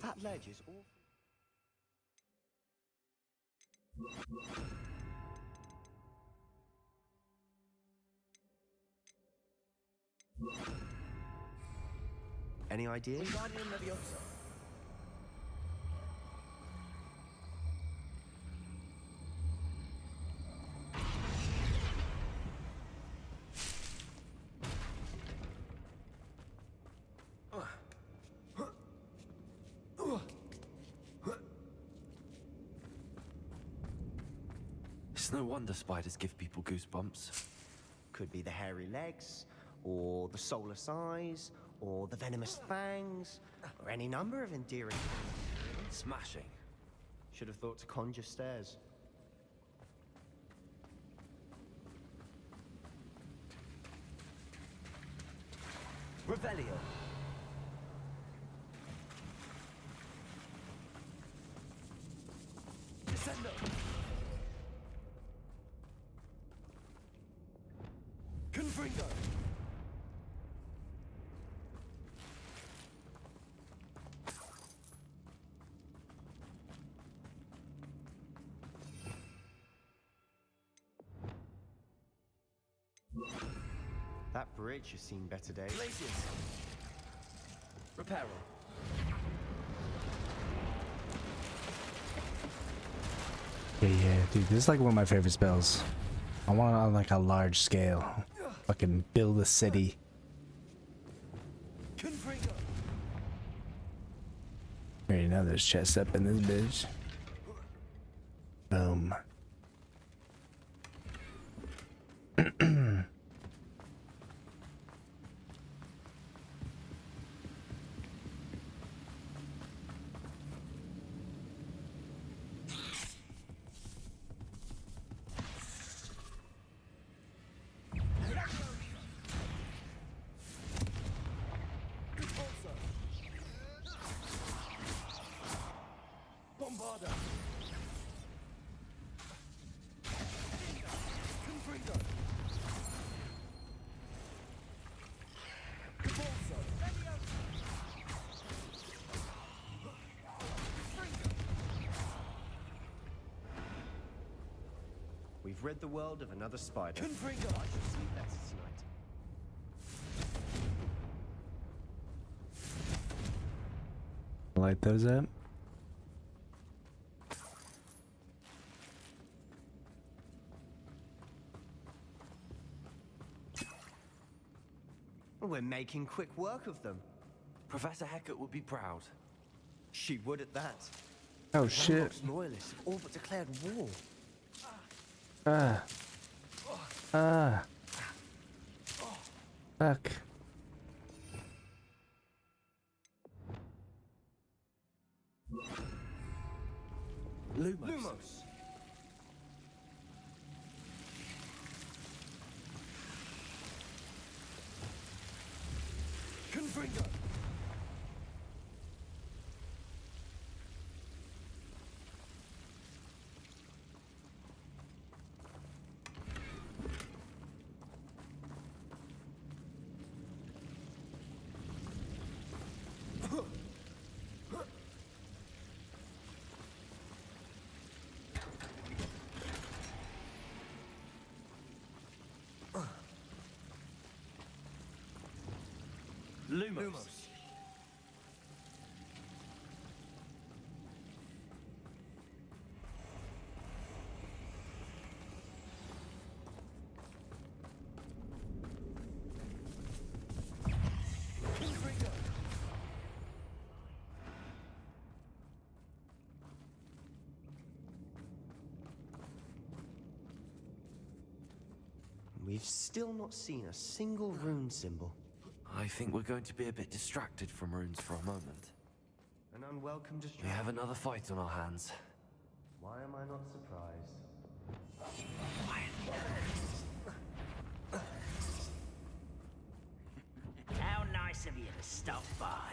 That ledge is awful. Any ideas? Guardian Leviosa. It's no wonder spiders give people goosebumps. Could be the hairy legs, or the soulless eyes, or the venomous fangs, or any number of endearing. Smashing. Should have thought to conjure stairs. Revelio. Descendo. Confringo. bridge has seen better days. Glaciers. Reparo. Yeah, dude, this is like one of my favorite spells. I want it on like a large scale. Fucking build a city. Already know there's chests up in this bitch. Boom. We've rid the world of another spider. I should sleep better tonight. Light those up. We're making quick work of them. Professor Hecat would be proud. She would at that. Oh shit. Hogwarts loyalists have all but declared war. Fuck. Lumos. Confringo. Lumos. We've still not seen a single rune symbol. I think we're going to be a bit distracted from runes for a moment. An unwelcome We distraction. have another fight on our hands. Why am I not surprised? How nice of you to stop by.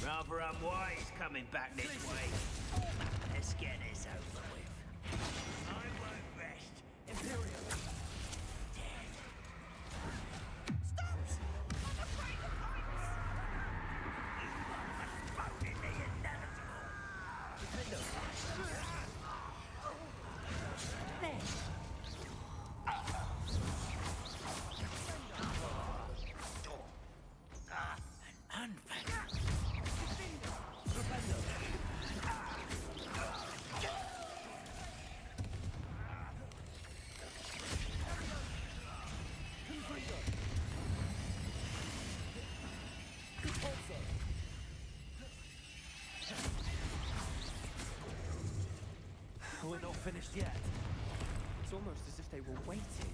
Rather unwise coming back this way. Let's get this over with. I won't rest. Imperial. Dead. Stop! I'm afraid of heights! Voted the inevitable. There. An unfair. We're not finished yet. It's almost as if they were waiting.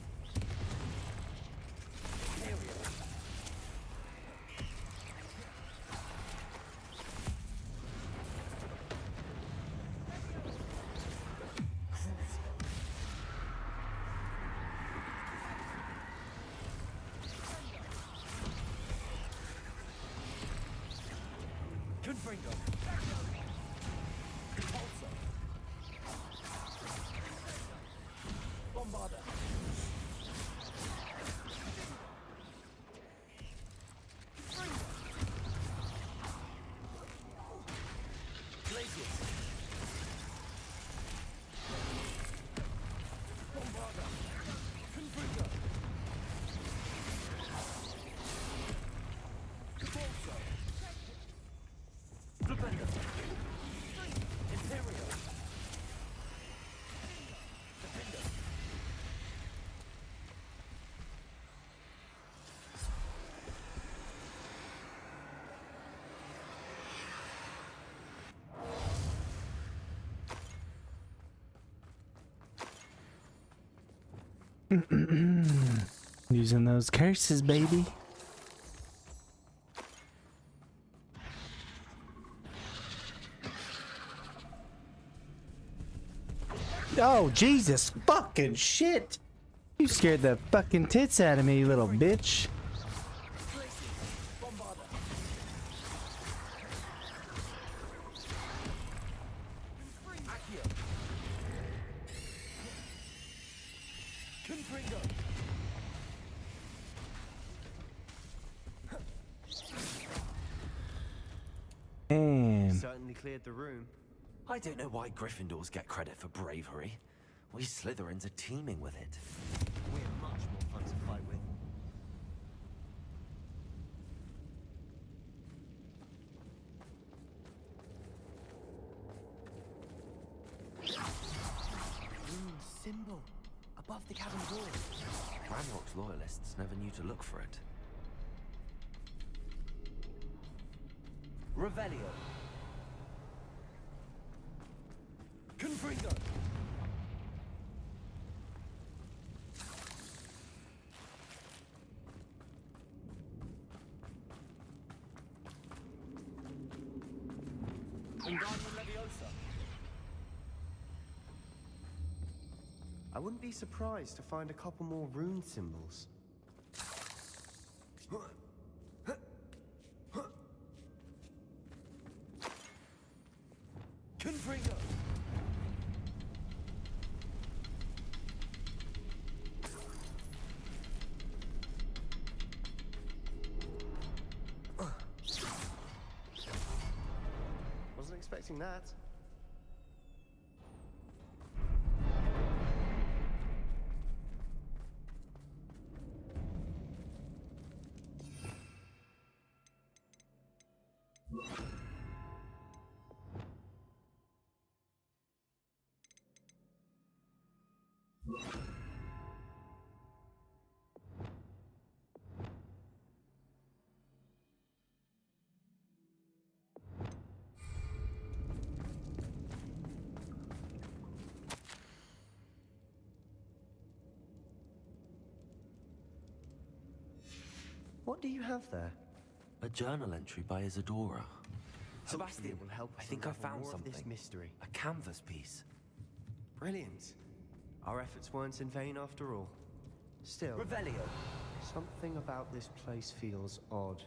Using those curses, baby. Oh, Jesus fucking shit! You scared the fucking tits out of me, you little bitch. Damn. Certainly cleared the room. I don't know why Gryffindors get credit for bravery. We Slytherins are teeming with it. We're much more fun to fight with. Symbol above the cabin door. Ranrock's loyalists never knew to look for it. Revelio. Confringo. I wouldn't be surprised to find a couple more rune symbols. Confringo. Wasn't expecting that. What do you have there? A journal entry by Isadora. Sebastian Sebastian, will help I us think I unravel found more of something. this mystery. A canvas piece. Brilliant. Our efforts weren't in vain after all. Still, Revelio. something about this place feels odd.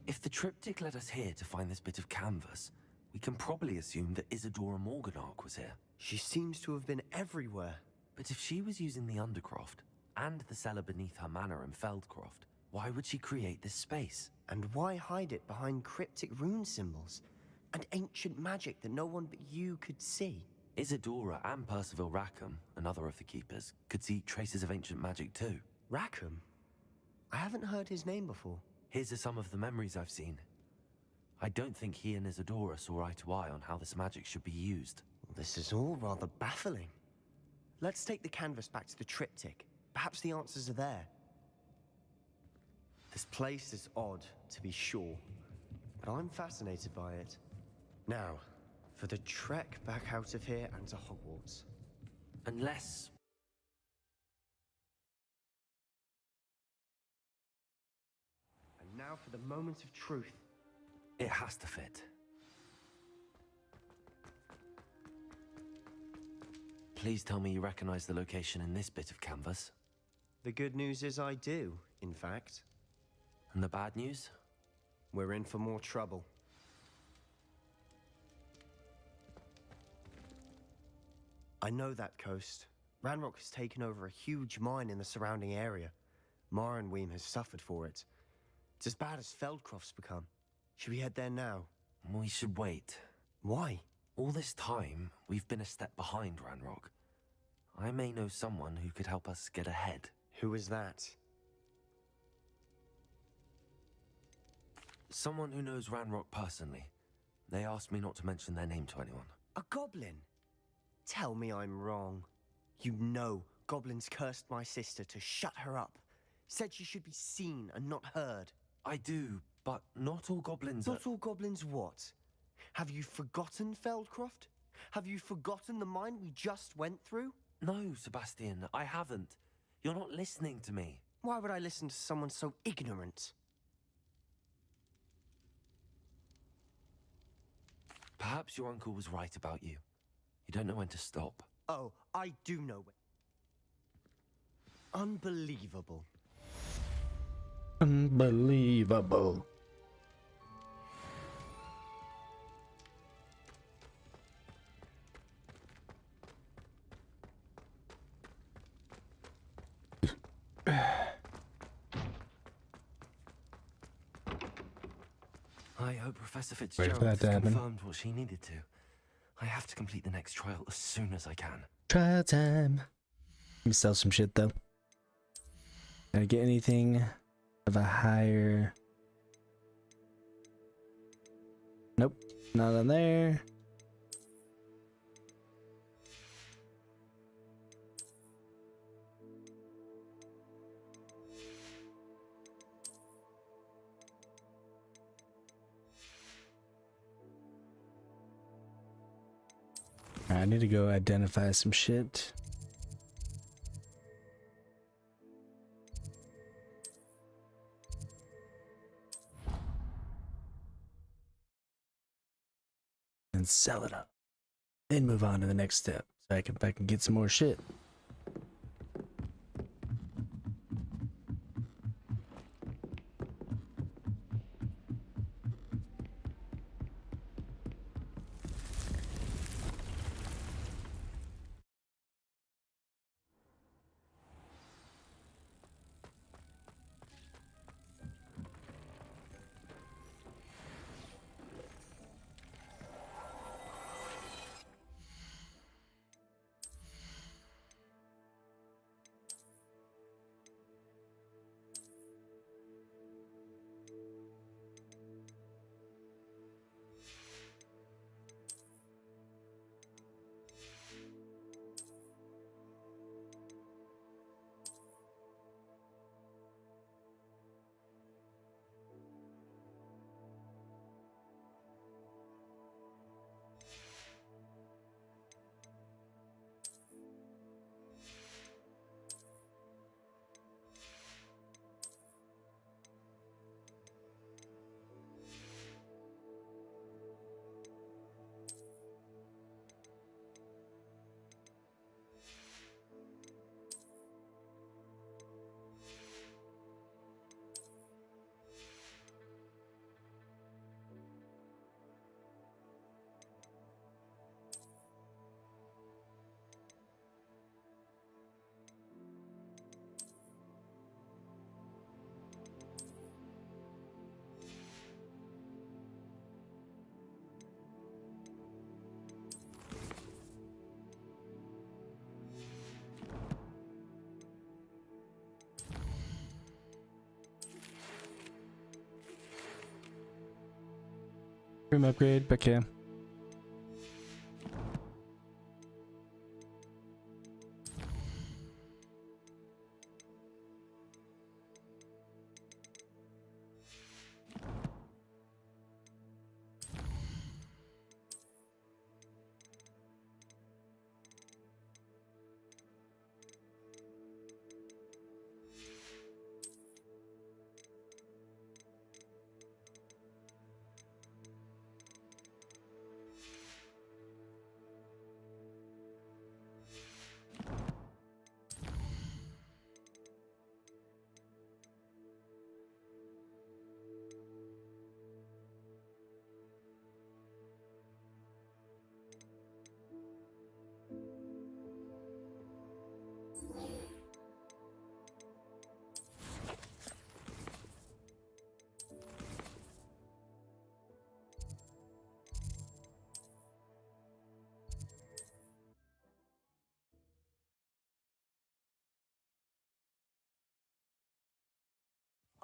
If the triptych led us here to find this bit of canvas, we can probably assume that Isadora Morganach was here. She seems to have been everywhere. But if she was using the Undercroft, and the cellar beneath her manor in Feldcroft, why would she create this space? And why hide it behind cryptic rune symbols? And ancient magic that no one but you could see? Isadora and Percival Rackham, another of the Keepers, could see traces of ancient magic too. Rackham? I haven't heard his name before. Here's are some of the memories I've seen. I don't think he and Isadora saw eye to eye on how this magic should be used. This is all rather baffling. Let's take the canvas back to the triptych. Perhaps the answers are there. This place is odd, to be sure, but I'm fascinated by it. Now, for the trek back out of here and to Hogwarts. Unless... And now for the moment of truth. It has to fit. Please tell me you recognize the location in this bit of canvas. The good news is I do, in fact. And the bad news? We're in for more trouble. I know that coast. Ranrock has taken over a huge mine in the surrounding area. Morinweem has suffered for it. It's as bad as Feldcroft's become. Should we head there now? We should wait. Why? All this time, we've been a step behind Ranrock. I may know someone who could help us get ahead. Who is that? Someone who knows Ranrock personally. They asked me not to mention their name to anyone. A goblin? Tell me I'm wrong. You know goblins cursed my sister to shut her up. Said she should be seen and not heard. I do, but not all goblins Not all goblins what? Have you forgotten Feldcroft? Have you forgotten the mine we just went through? No, Sebastian, I haven't. You're not listening to me. Why would I listen to someone so ignorant? Perhaps your uncle was right about you. You don't know when to stop. Oh, I do know when. Unbelievable. Unbelievable. I hope Professor Wait for Fitzgerald that has to happen. confirmed what she needed to. I have to complete the next trial as soon as I can. Trial time. Let me sell some shit though. Can I get anything of a higher? Nope, not on there. I need to go identify some shit. And sell it up. Then move on to the next step. So I can get some more shit. Room upgrade, back here.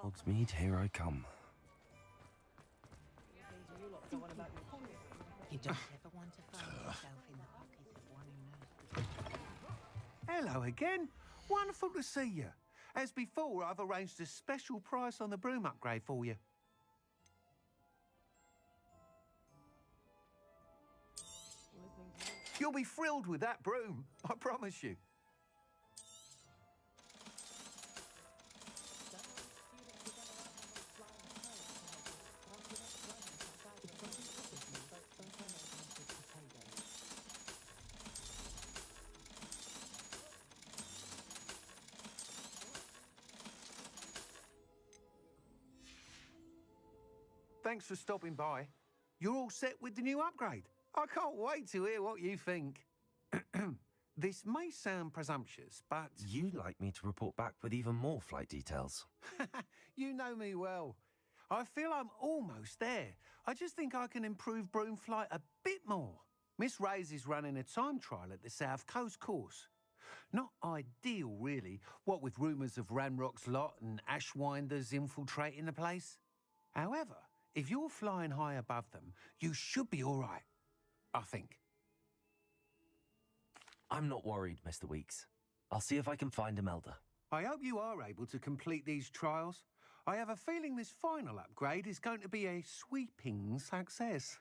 Hogsmeade, here I come. You don't ever want to find yourself in the pocket of one who knows. Hello again. Wonderful to see you. As before, I've arranged a special price on the broom upgrade for you. You'll be thrilled with that broom, I promise you. Thanks for stopping by. You're all set with the new upgrade. I can't wait to hear what you think. This may sound presumptuous, but... You'd like me to report back with even more flight details. You know me well. I feel I'm almost there. I just think I can improve broom flight a bit more. Miss Ray's is running a time trial at the South Coast course. Not ideal, really, what with rumours of Ranrock's lot and Ashwinders infiltrating the place. However, if you're flying high above them, you should be all right, I think. I'm not worried, Mr. Weeks. I'll see if I can find Imelda. I hope you are able to complete these trials. I have a feeling this final upgrade is going to be a sweeping success.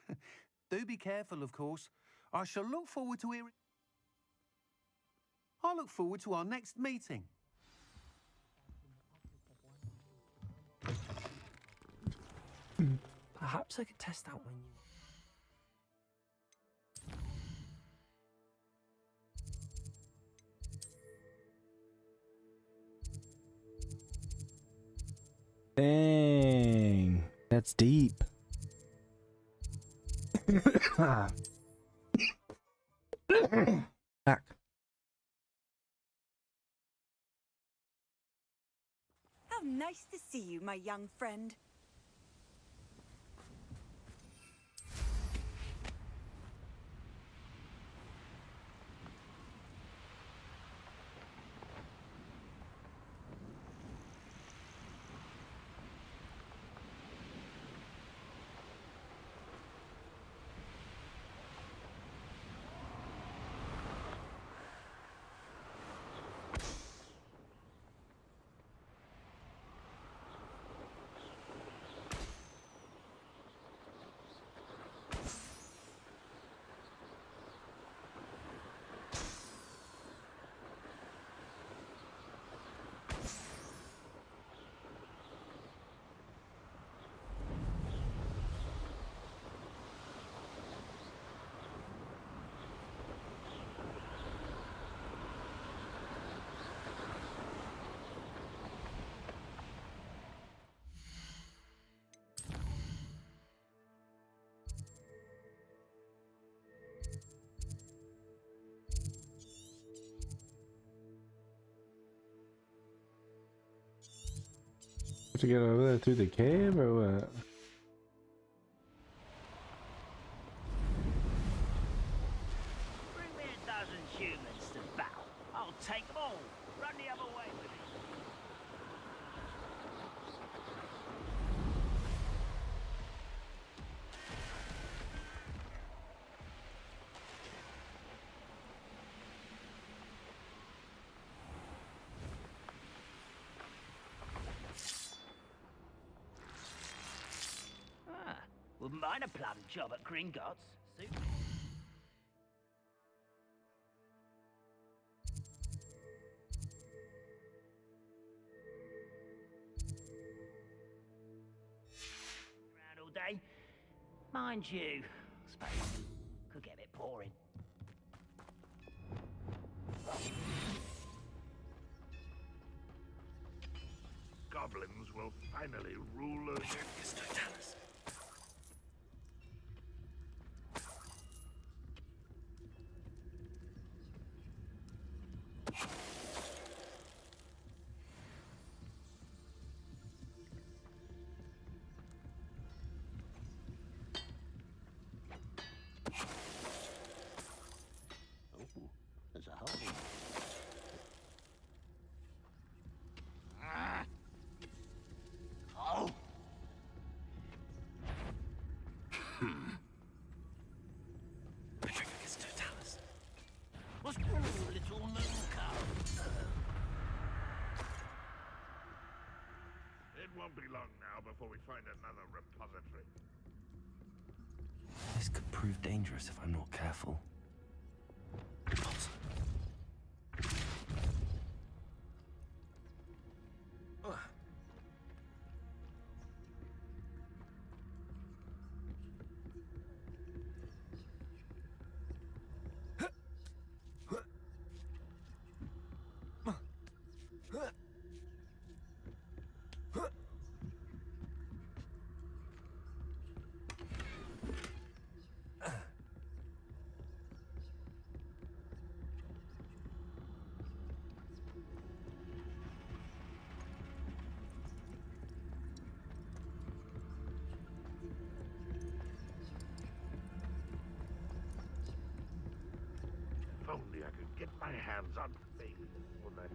Do be careful, of course. I shall look forward to hearing... I look forward to our next meeting. Perhaps I could test out when you... Dang, that's deep. Back. How nice to see you, my young friend. To get over there through the cave or what? Bring me a dozen humans to battle. I'll take them all. Run the other way with me. Wouldn't mind a plum job at Gringotts. Suit me. Around all day. Mind you, I suppose could get a bit boring. Goblins will finally rule us. There's a hole. before we find another repository. This could prove dangerous if I'm not careful. If only I could get my hands on things for that.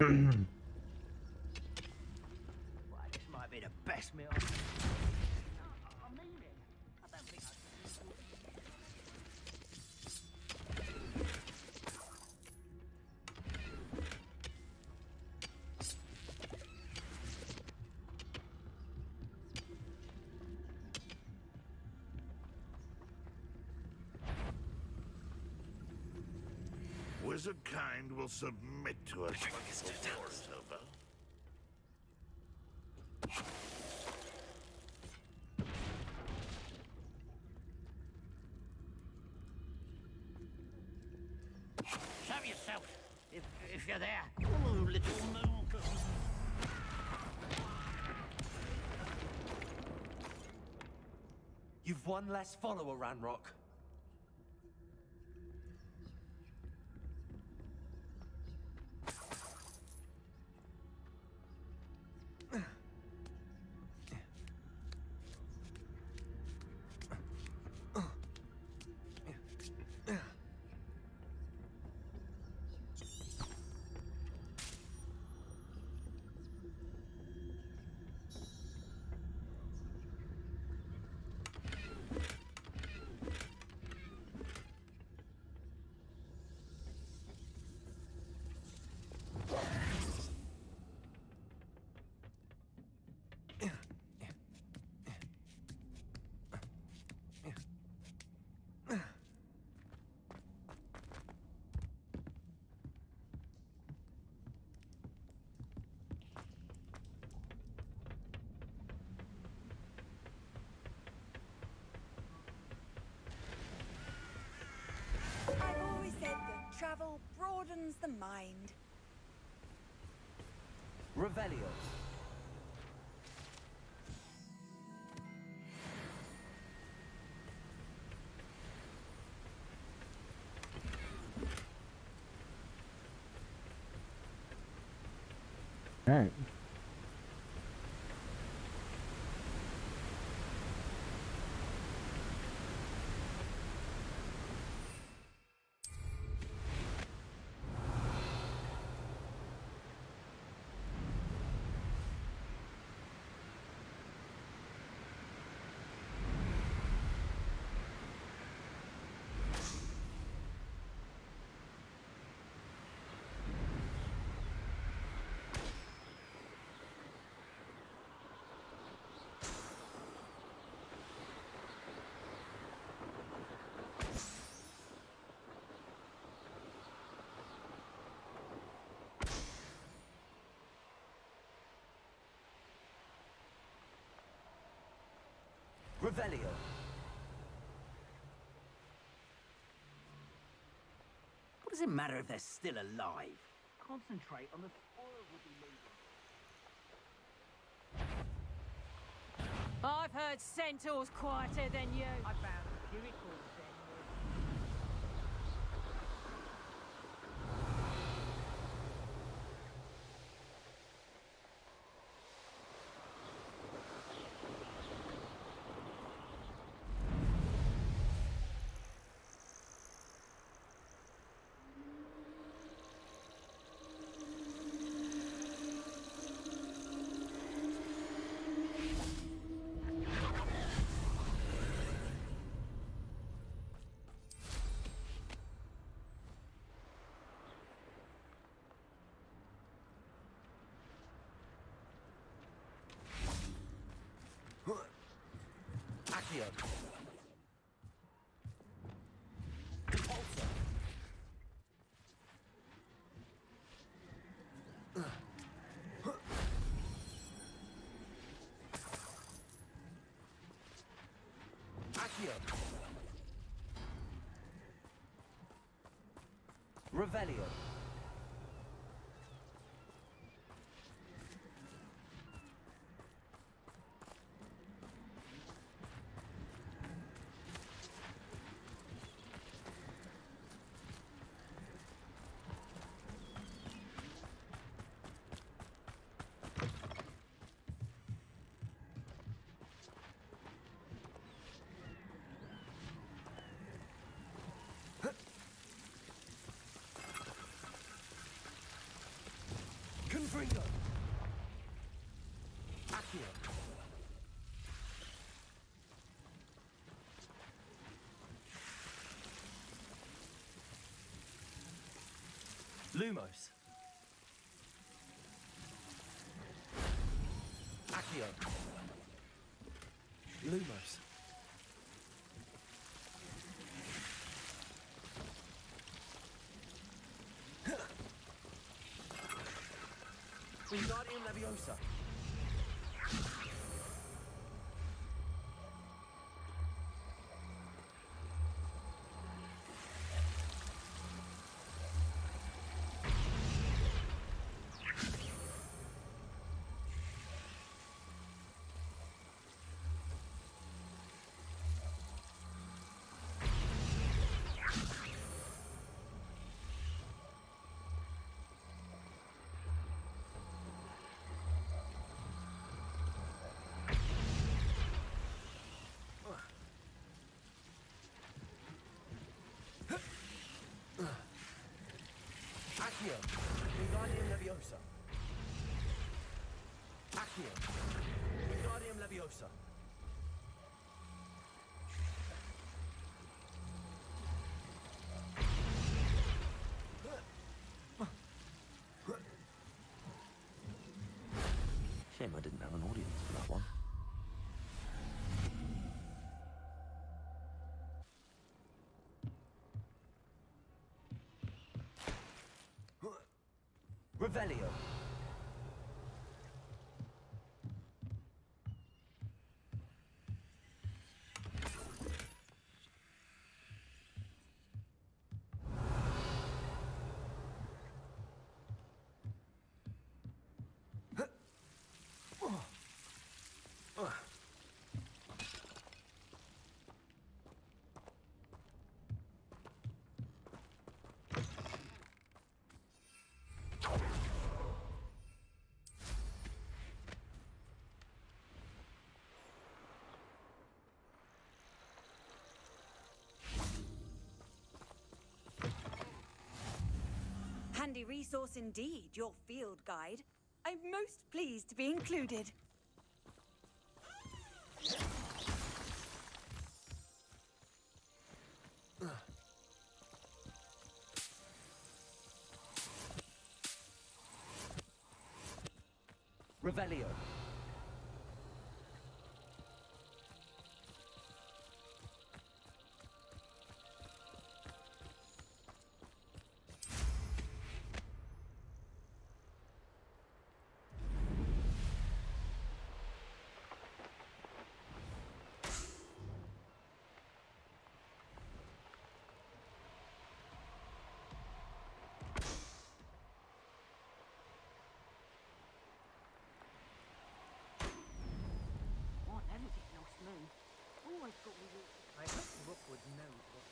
Well, this might be the best meal. I mean it. I don't think I Wizard kind will submit to us once the war is over. show yourself if you're there. Oh, little moon. You've one less follower, Ranrock. I've always said that travel broadens the mind. Revelio. All right. Revelio. What does it matter if they're still alive? Concentrate on the spoil we'll be leaving. I've heard centaurs quieter than you. I found miracles then. Accio. Repulsor. Accio. Revelio. Confringo. Accio. Lumos. Accio. Lumos. Wingardium Leviosa. Accio. Wingardium Leviosa. Accio. Wingardium Leviosa. Shame I didn't have an audience for that one. Revelio. Handy resource indeed, your field guide. I'm most pleased to be included. Revelio. Want anything else, man? Always got me. I hope Rookwood knows what.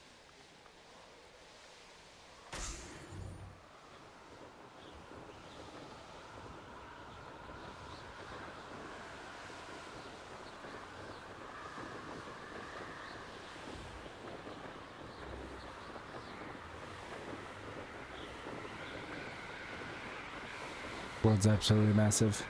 World's absolutely massive.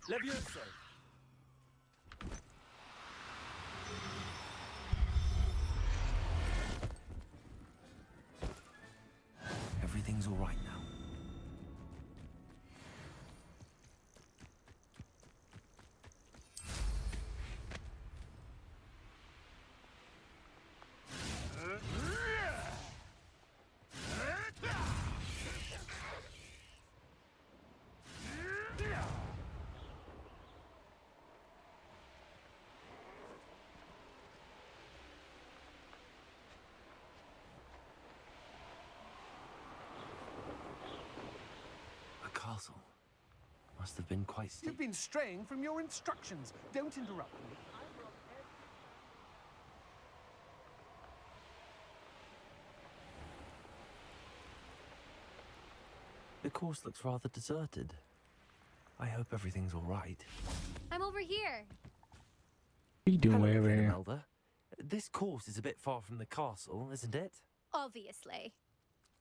Levioso! Everything's all right now. Castle. Must have been quite steep. You've been straying from your instructions. Don't interrupt me. The course looks rather deserted. I hope everything's all right. I'm over here. What are you doing Hello way over again, here? Imelda. This course is a bit far from the castle, isn't it? Obviously.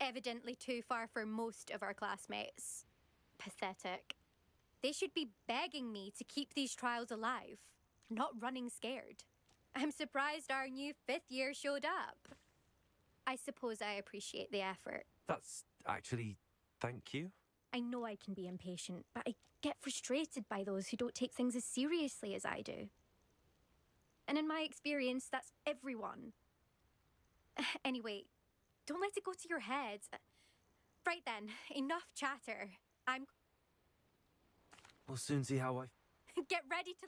Evidently too far for most of our classmates. Pathetic. They should be begging me to keep these trials alive, not running scared. I'm surprised our new 5th year showed up. I suppose I appreciate the effort. That's actually... thank you. I know I can be impatient, but I get frustrated by those who don't take things as seriously as I do. And in my experience, that's everyone. Anyway, don't let it go to your head. Right then, enough chatter. We'll soon see how I... Get ready to...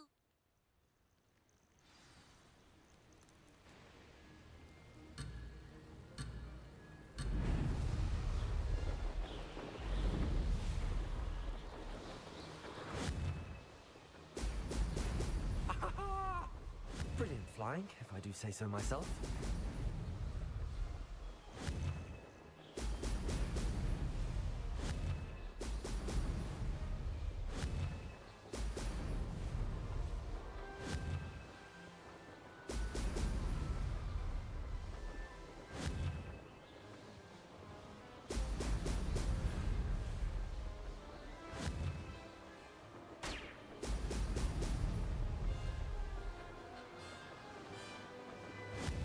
Brilliant flying, if I do say so myself.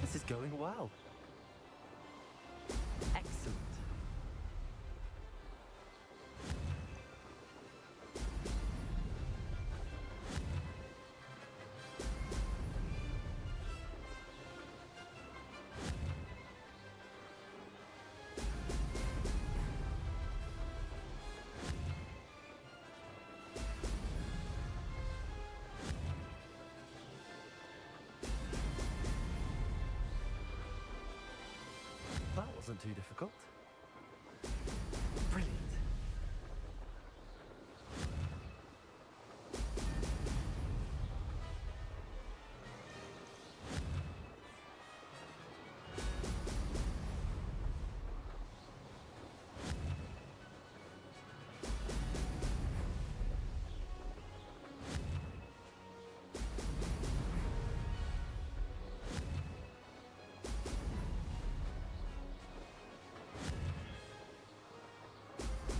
This is going well. Excellent. That wasn't too difficult. Brilliant.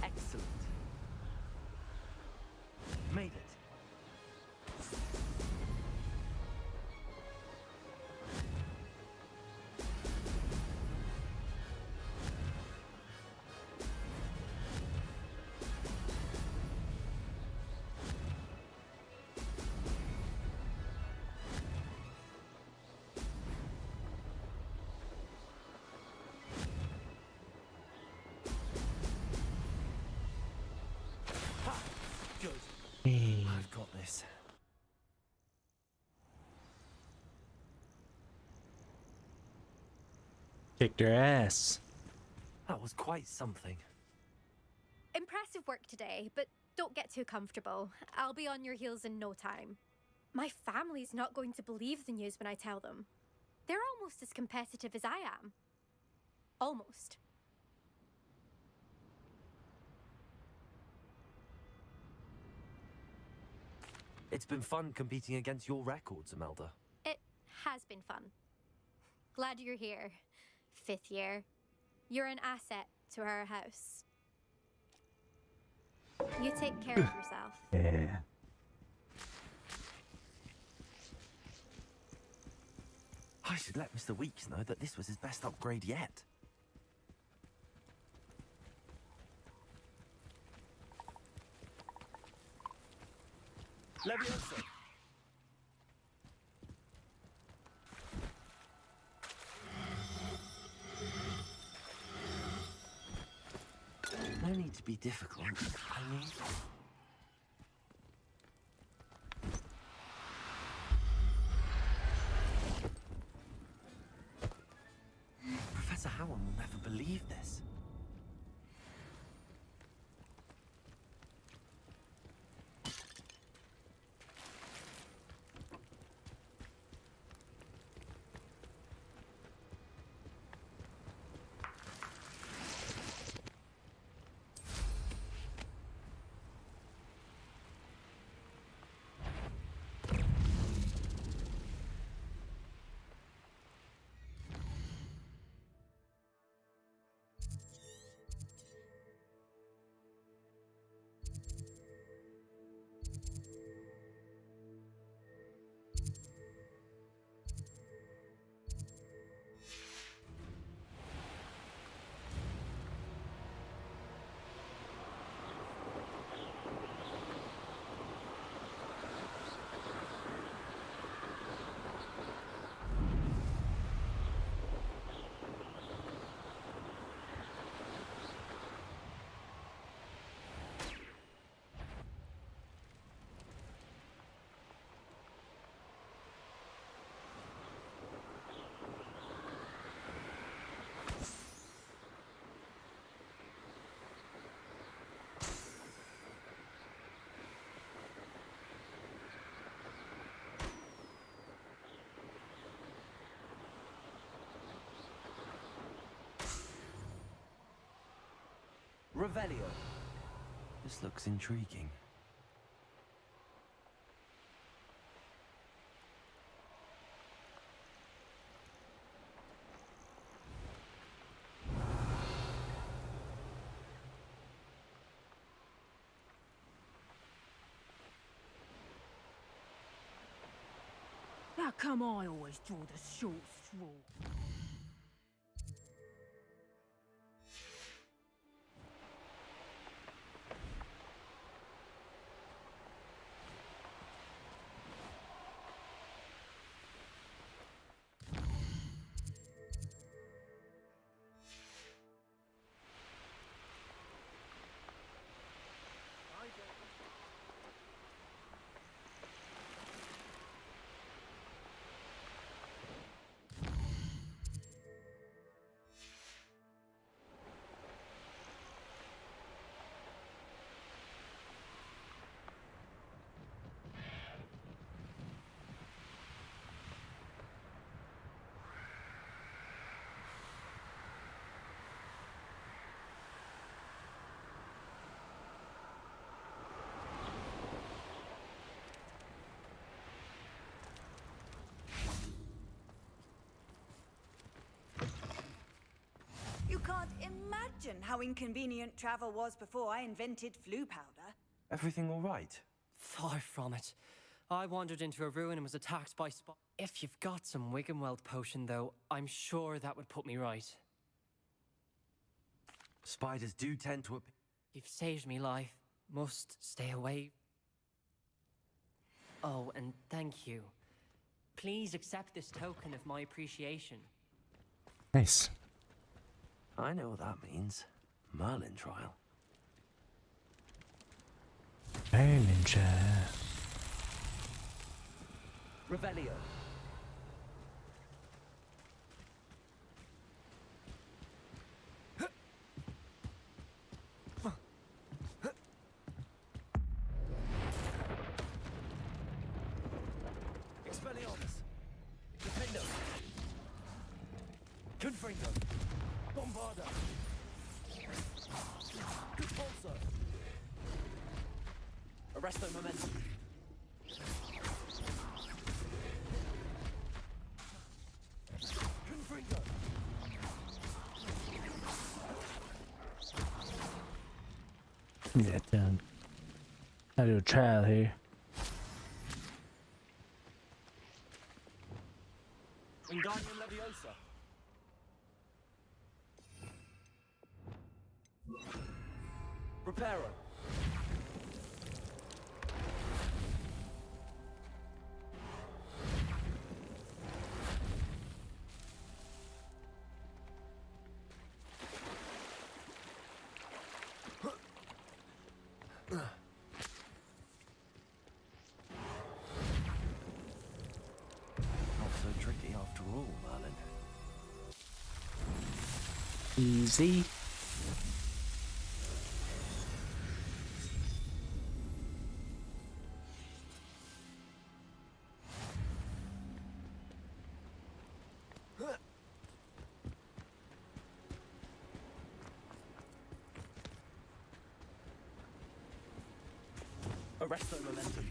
Excellent. Made it. Ha! Good. I've got this. Kicked her ass. That was quite something. Impressive work today, but don't get too comfortable. I'll be on your heels in no time. My family's not going to believe the news when I tell them. They're almost as competitive as I am. Almost. It's been fun competing against your records, Imelda. It has been fun. Glad you're here. 5th year. You're an asset to our house. You take care of yourself. Yeah. I should let Mr. Weeks know that this was his best upgrade yet. Leviosa! No need to be difficult. I mean... Professor Howard will never believe this. Revelio. This looks intriguing. How come I always draw the short straw? You can't imagine how inconvenient travel was before I invented flu powder. Everything all right? Far from it. I wandered into a ruin and was attacked by If you've got some Wiggenweld potion, though, I'm sure that would put me right. Spiders do tend to... You've saved me life. Must stay away. Oh, and thank you. Please accept this token of my appreciation. Nice. I know what that means. Merlin trial. Merlin trial. Revelio. Expelliarmus. Defendo. Confringo. Bombarda. Repulsor. Arresto momentum. Confringo. Yeah, done. I do a trial here. Wingardium Reparo. Not so tricky after all, Merlin. Easy. Arresto momentum.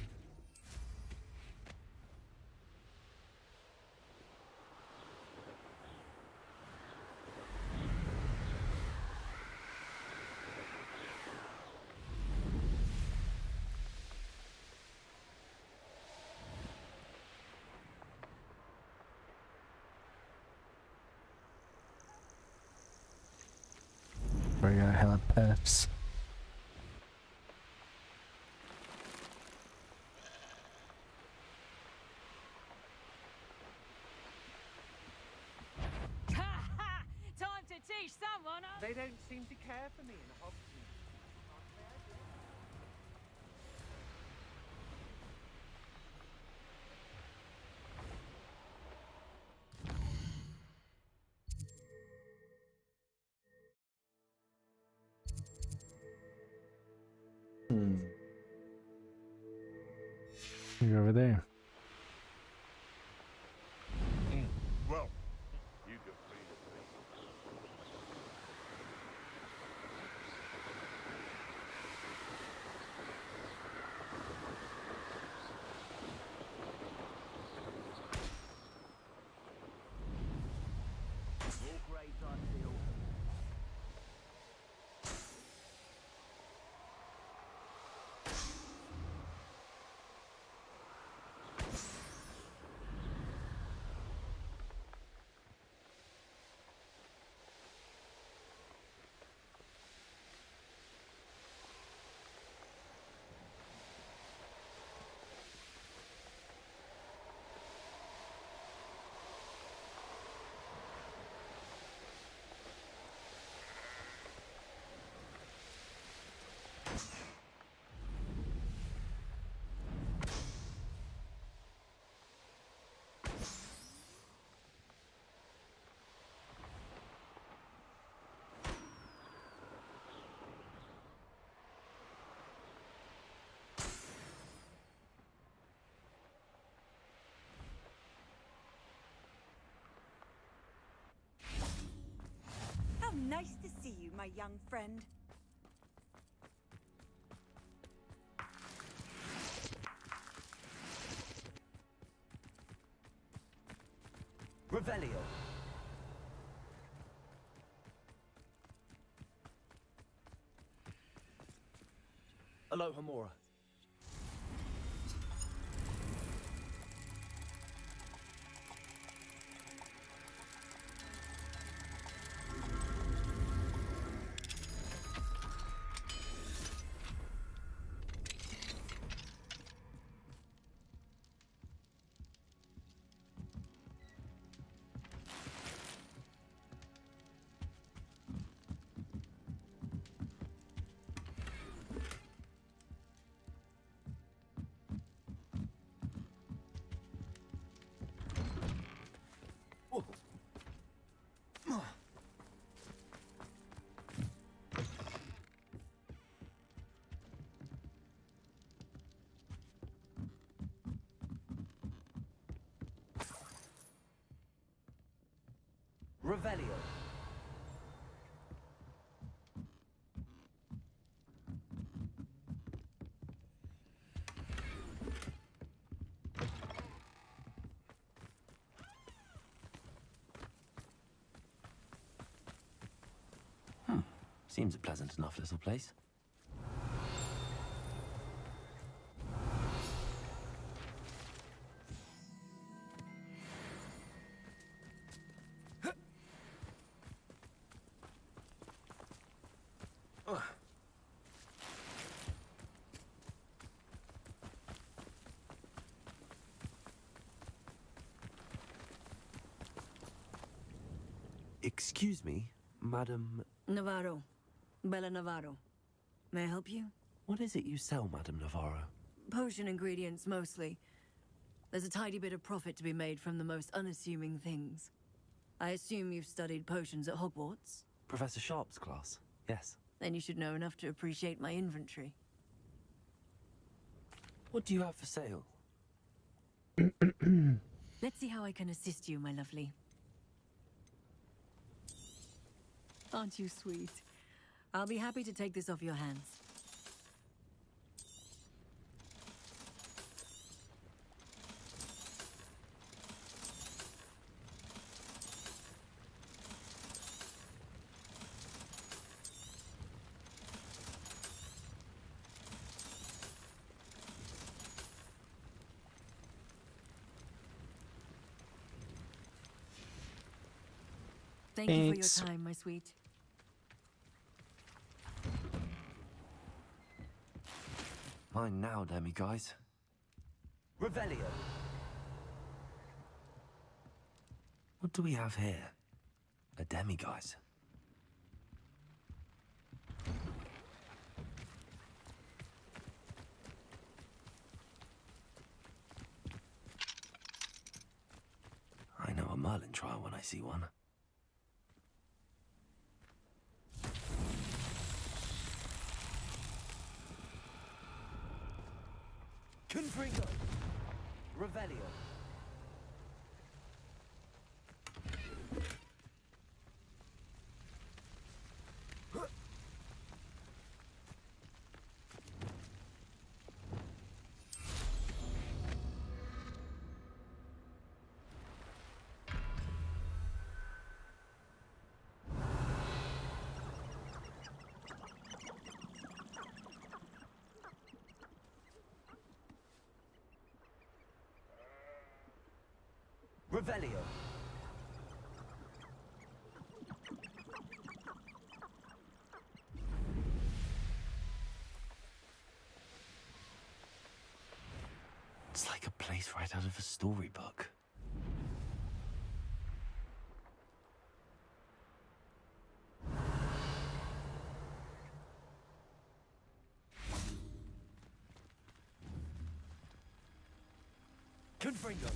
We got hella puffs. Time to teach someone. They don't seem to care for me in a Hogwarts. You're over there. Well, you could feed it me. All great, I feel. How nice to see you, my young friend. Revelio. Alohomora. Revelio. Seems a pleasant enough little place. Excuse me, Madam... Navarro. Bella Navarro. May I help you? What is it you sell, Madam Navarro? Potion ingredients, mostly. There's a tidy bit of profit to be made from the most unassuming things. I assume you've studied potions at Hogwarts? Professor Sharp's class, yes. Then you should know enough to appreciate my inventory. What do you have for sale? Let's see how I can assist you, my lovely. Aren't you sweet? I'll be happy to take this off your hands. Thank you for your time, my sweet. Mine now, demi-guys. Revelio! What do we have here? A demi-guys. I know a Merlin trial when I see one. Confringo! Revelio! Revelio. It's like a place right out of a storybook. Confringo.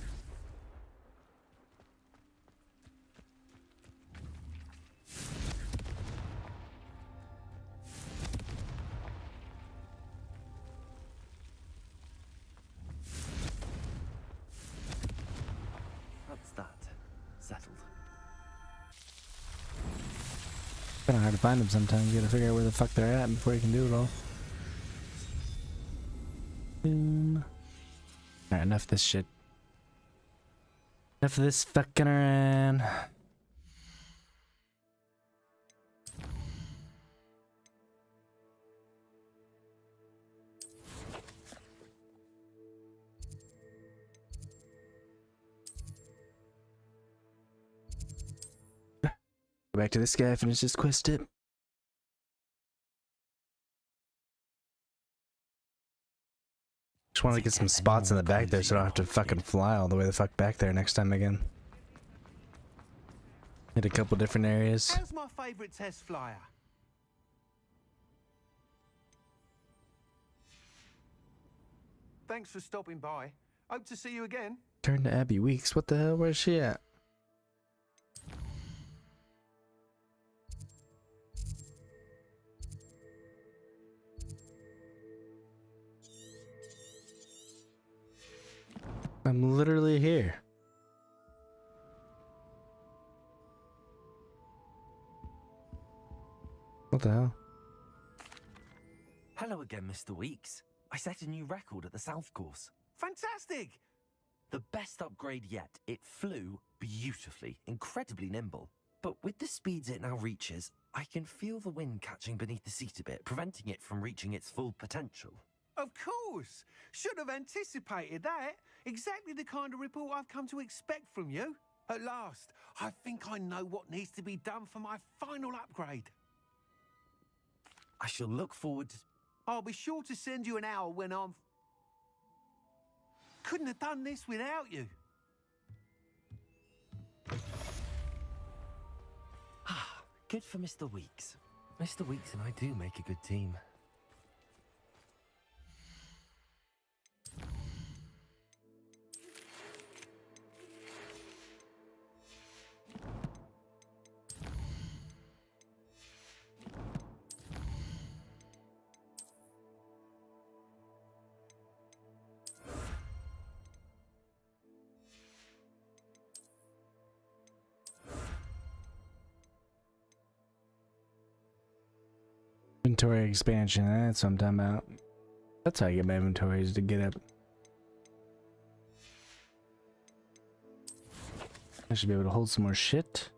Kind of hard to find them sometimes. You gotta figure out where the fuck they're at before you can do it all. Alright, enough of this shit. Enough of this fucking around. Go back to this guy, finish this quest tip. Just want to get some spots in the back there so I don't have to fucking fly all the way the fuck back there next time again. Hit a couple different areas. How's my favorite test flyer? Thanks for stopping by. Hope to see you again. Turn to Abby Weeks. What the hell? Where's she at? I'm literally here. What the hell? Hello again, Mr. Weeks. I set a new record at the South Course. Fantastic! The best upgrade yet. It flew beautifully, incredibly nimble. But with the speeds it now reaches, I can feel the wind catching beneath the seat a bit, preventing it from reaching its full potential. Of course! Should have anticipated that. Exactly the kind of report I've come to expect from you. At last, I think I know what needs to be done for my final upgrade. I shall look forward to... I'll be sure to send you an hour when I'm... Couldn't have done this without you. Good for Mr. Weeks. Mr. Weeks and I do make a good team. Inventory expansion, that's what I'm talking about. That's how I get my inventories to get up. I should be able to hold some more shit.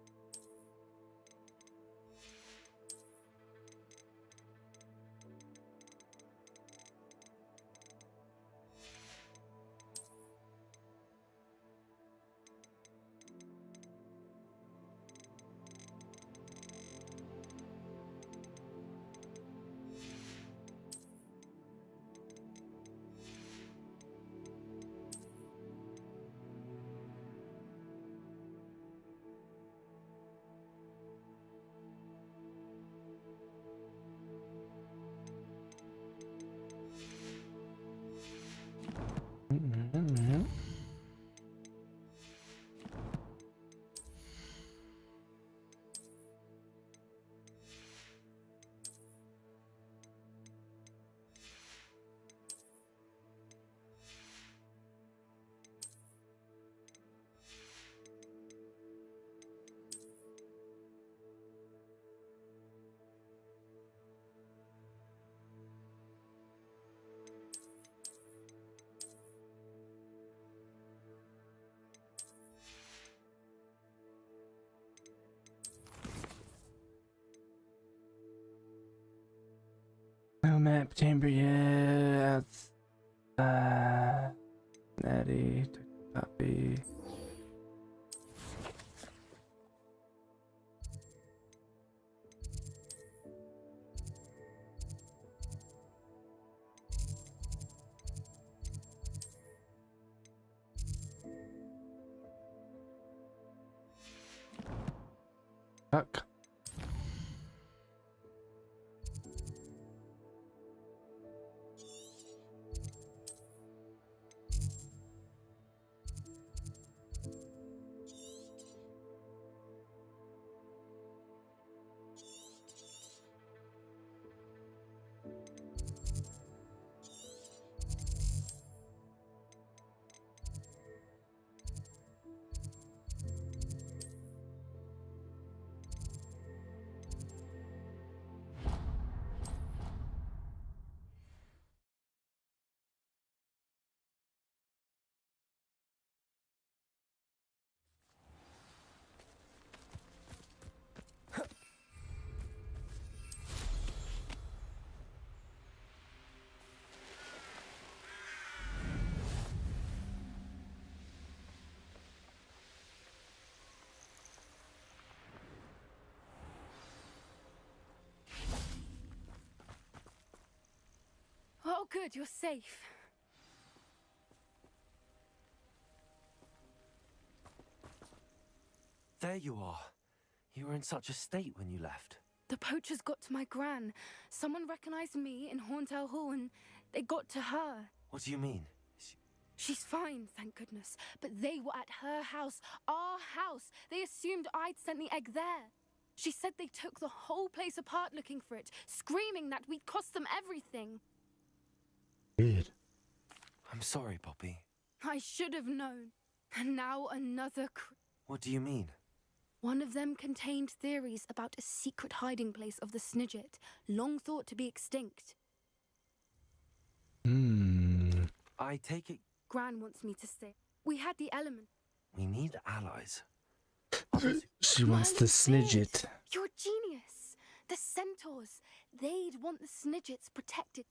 No map chamber yet. Natty, copy. Fuck. Oh, good, you're safe. There you are. You were in such a state when you left. The poachers got to my gran. Someone recognized me in Hauntel Hall and they got to her. What do you mean? She's fine, thank goodness. But they were at her house, our house. They assumed I'd sent the egg there. She said they took the whole place apart looking for it, screaming that we'd cost them everything. Weird. I'm sorry, Poppy. I should have known. And now another What do you mean? One of them contained theories about a secret hiding place of the Snidget, long thought to be extinct. I take it... Gran wants me to stay. We had the element. We need allies. She wants the Snidget. You're a genius. The centaurs. They'd want the Snidgets protected.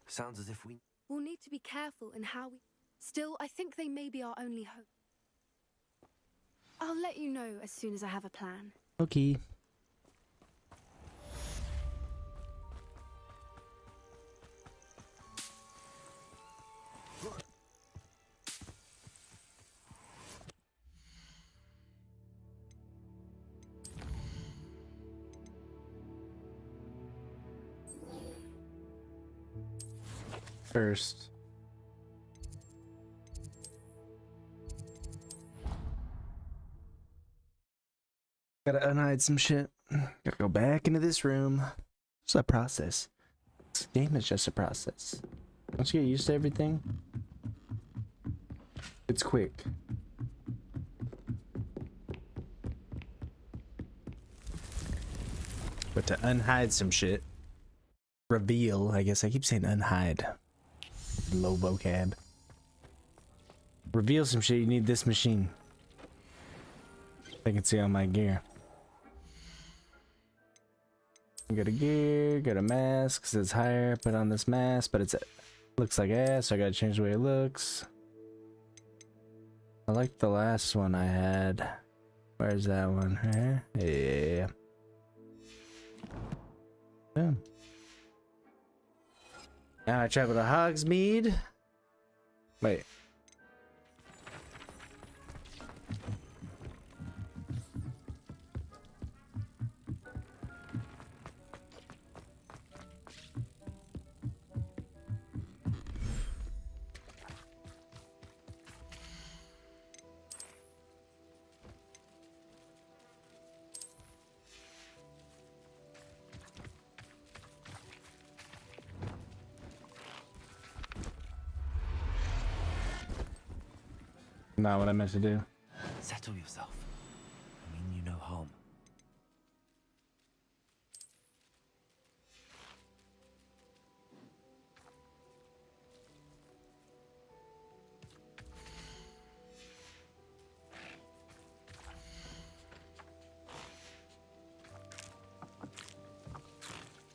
Sounds as if We'll need to be careful in how we... Still, I think they may be our only hope. I'll let you know as soon as I have a plan. Okay. first. Gotta unhide some shit. Gotta go back into this room. It's a process. This game is just a process. Once you get used to everything, it's quick. But to unhide some shit, reveal, I guess I keep saying unhide. Low vocab. Reveal some shit, you need this machine. I can see on my gear. Got a gear, got a mask, says higher, put on this mask, but it looks like ass, so I gotta change the way it looks. I like the last one I had. Where's that one? Here? Yeah. Boom. Now I travel to Hogsmeade. Wait. Not what I meant to do. Settle yourself. I mean you no harm.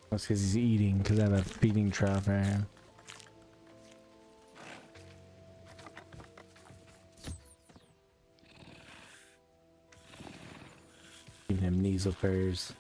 That's because he's eating, because I have a feeding trough right here. Giving him nasal furs.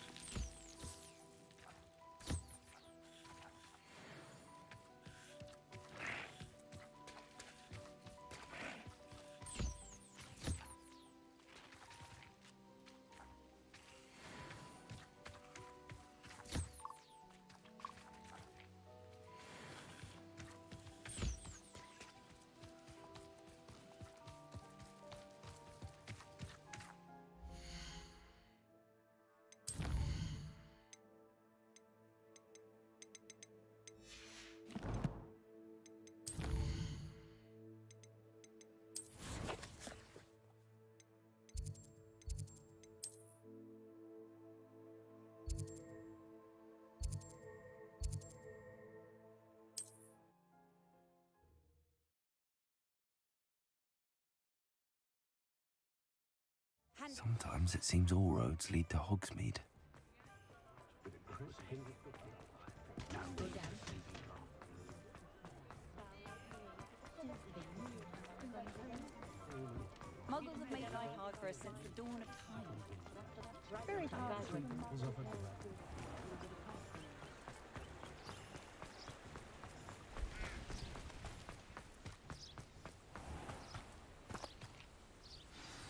Sometimes it seems all roads lead to Hogsmeade. Muggles have made life hard for us since the dawn of time. Very hard.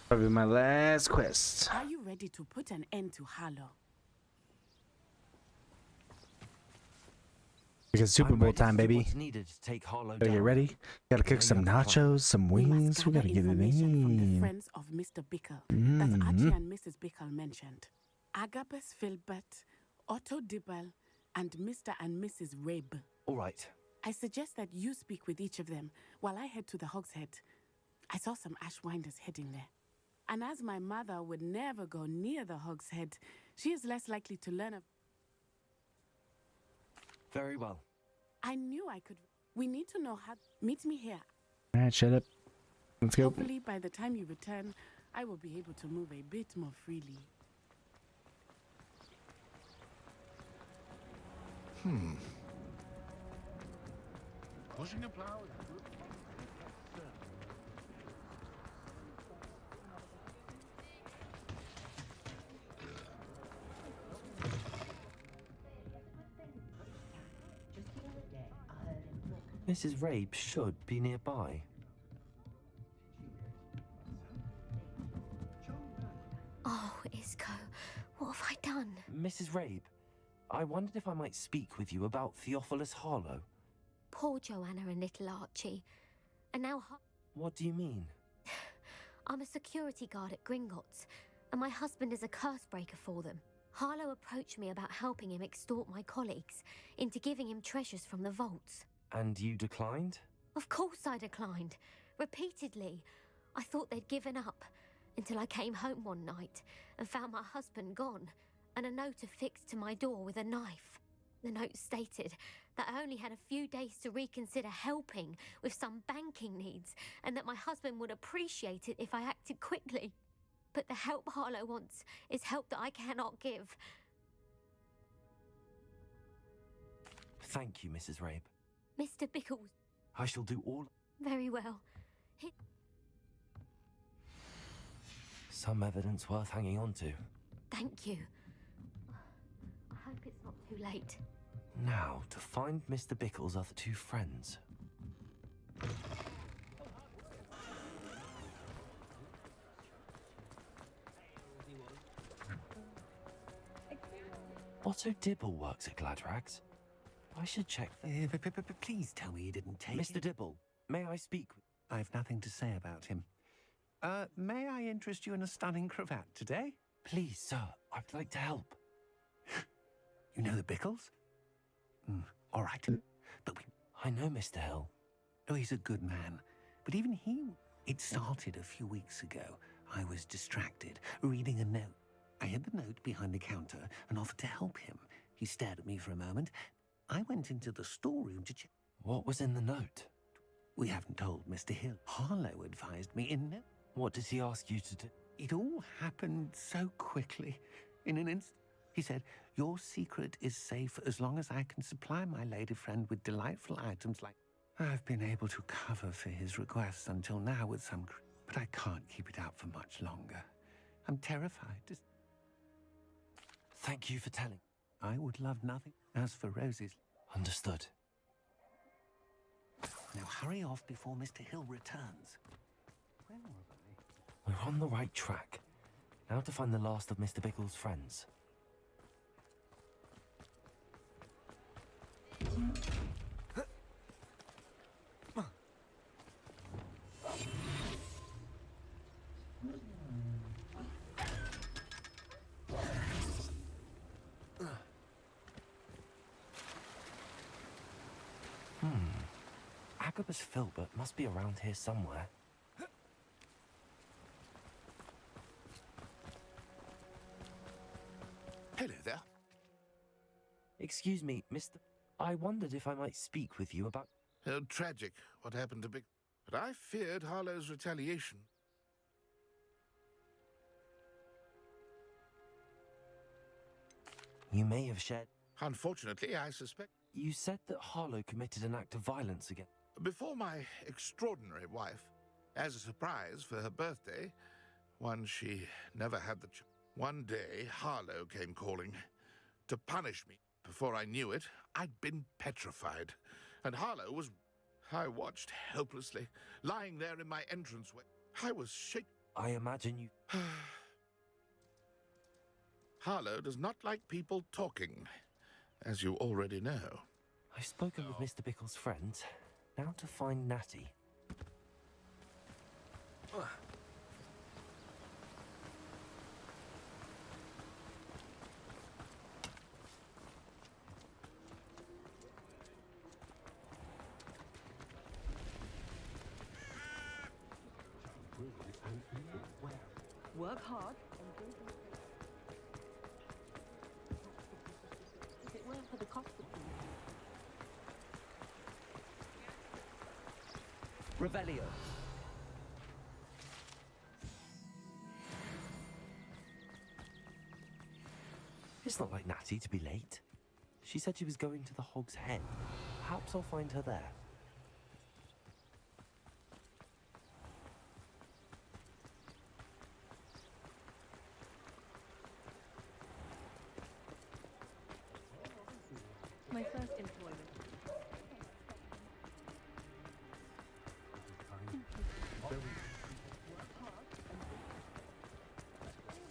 Probably my last quest. Are you ready to put an end to Harlow? Because Super Bowl time, baby. Needed to take Harlow Gotta get down. ready. Gotta cook some nachos, some wings. We gotta get it From the in. friends of Mr. Bickle that Archie and Mrs. Bickle mentioned. Agabus Filbert, Otto Dibble, and Mr. and Mrs. Rabe. All right. I suggest that you speak with each of them while I head to the Hogshead. I saw some Ashwinders heading there. And as my mother would never go near the Hogshead, she is less likely to learn of... Very well. I knew I could... We need to know how... Meet me here. Alright, shut up. Let's go. Hopefully, by the time you return, I will be able to move a bit more freely. Pushing a plow. Mrs. Rabe should be nearby. Oh, Isco, what have I done? Mrs. Rabe, I wondered if I might speak with you about Theophilus Harlow. Poor Joanna and little Archie. And now What do you mean? I'm a security guard at Gringotts, and my husband is a curse breaker for them. Harlow approached me about helping him extort my colleagues into giving him treasures from the vaults. And you declined? Of course I declined. Repeatedly. I thought they'd given up, until I came home one night and found my husband gone, and a note affixed to my door with a knife. The note stated that I only had a few days to reconsider helping with some banking needs, and that my husband would appreciate it if I acted quickly. But the help Harlow wants is help that I cannot give. Thank you, Mrs. Rabe. Mr. Bickles. I shall do all... Very well. Some evidence worth hanging on to. Thank you. I hope it's not too late. Now, to find Mr. Bickles' other two friends. Otto Dibble works at Gladrags. I should check. Please tell me you didn't take Mr. it. Dibble, may I speak? I've nothing to say about him. May I interest you in a stunning cravat today? Please, sir, I'd like to help. You know the Bickles? All right. But I know Mr. Hill. Oh, he's a good man. But even he... It started a few weeks ago. I was distracted, reading a note. I hid the note behind the counter and offered to help him. He stared at me for a moment. I went into the storeroom to check. What was in the note? We haven't told Mr. Hill. Harlow advised me in no... What did he ask you to do? It all happened so quickly. In an instant, he said, "Your secret is safe as long as I can supply my lady friend with delightful items like..." I've been able to cover for his requests until now with some... But I can't keep it out for much longer. I'm terrified to... Thank you for telling. I would love nothing. As for Rosie's... Understood. Now hurry off before Mr. Hill returns. Where were I? We're on the right track. Now to find the last of Mr. Bickles' friends. Agabus Filbert must be around here somewhere. Hello there. Excuse me, Mr. I wondered if I might speak with you about... Tragic, what happened to Big... But I feared Harlow's retaliation. You may have shared... Unfortunately, I suspect... You said that Harlow committed an act of violence against... Before my extraordinary wife, as a surprise for her birthday, one she never had the... One day, Harlow came calling to punish me. Before I knew it, I'd been petrified. And Harlow was... I watched helplessly, lying there in my entranceway. I was shaken. I imagine you... Harlow does not like people talking, as you already know. I've spoken with Mr. Bickles' friends. Now to find Natty. Work hard and don't... If it weren't for the cost of things... Revelio. It's not like Natty to be late. She said she was going to the Hog's Head. Perhaps I'll find her there. My first employment.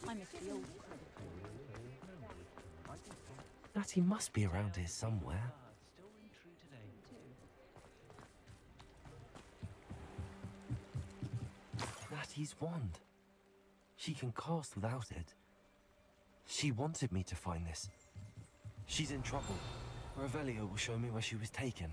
I miss the old credit. Natty must be around here somewhere. Yeti's wand. She can cast without it. She wanted me to find this. She's in trouble. Revelio will show me where she was taken.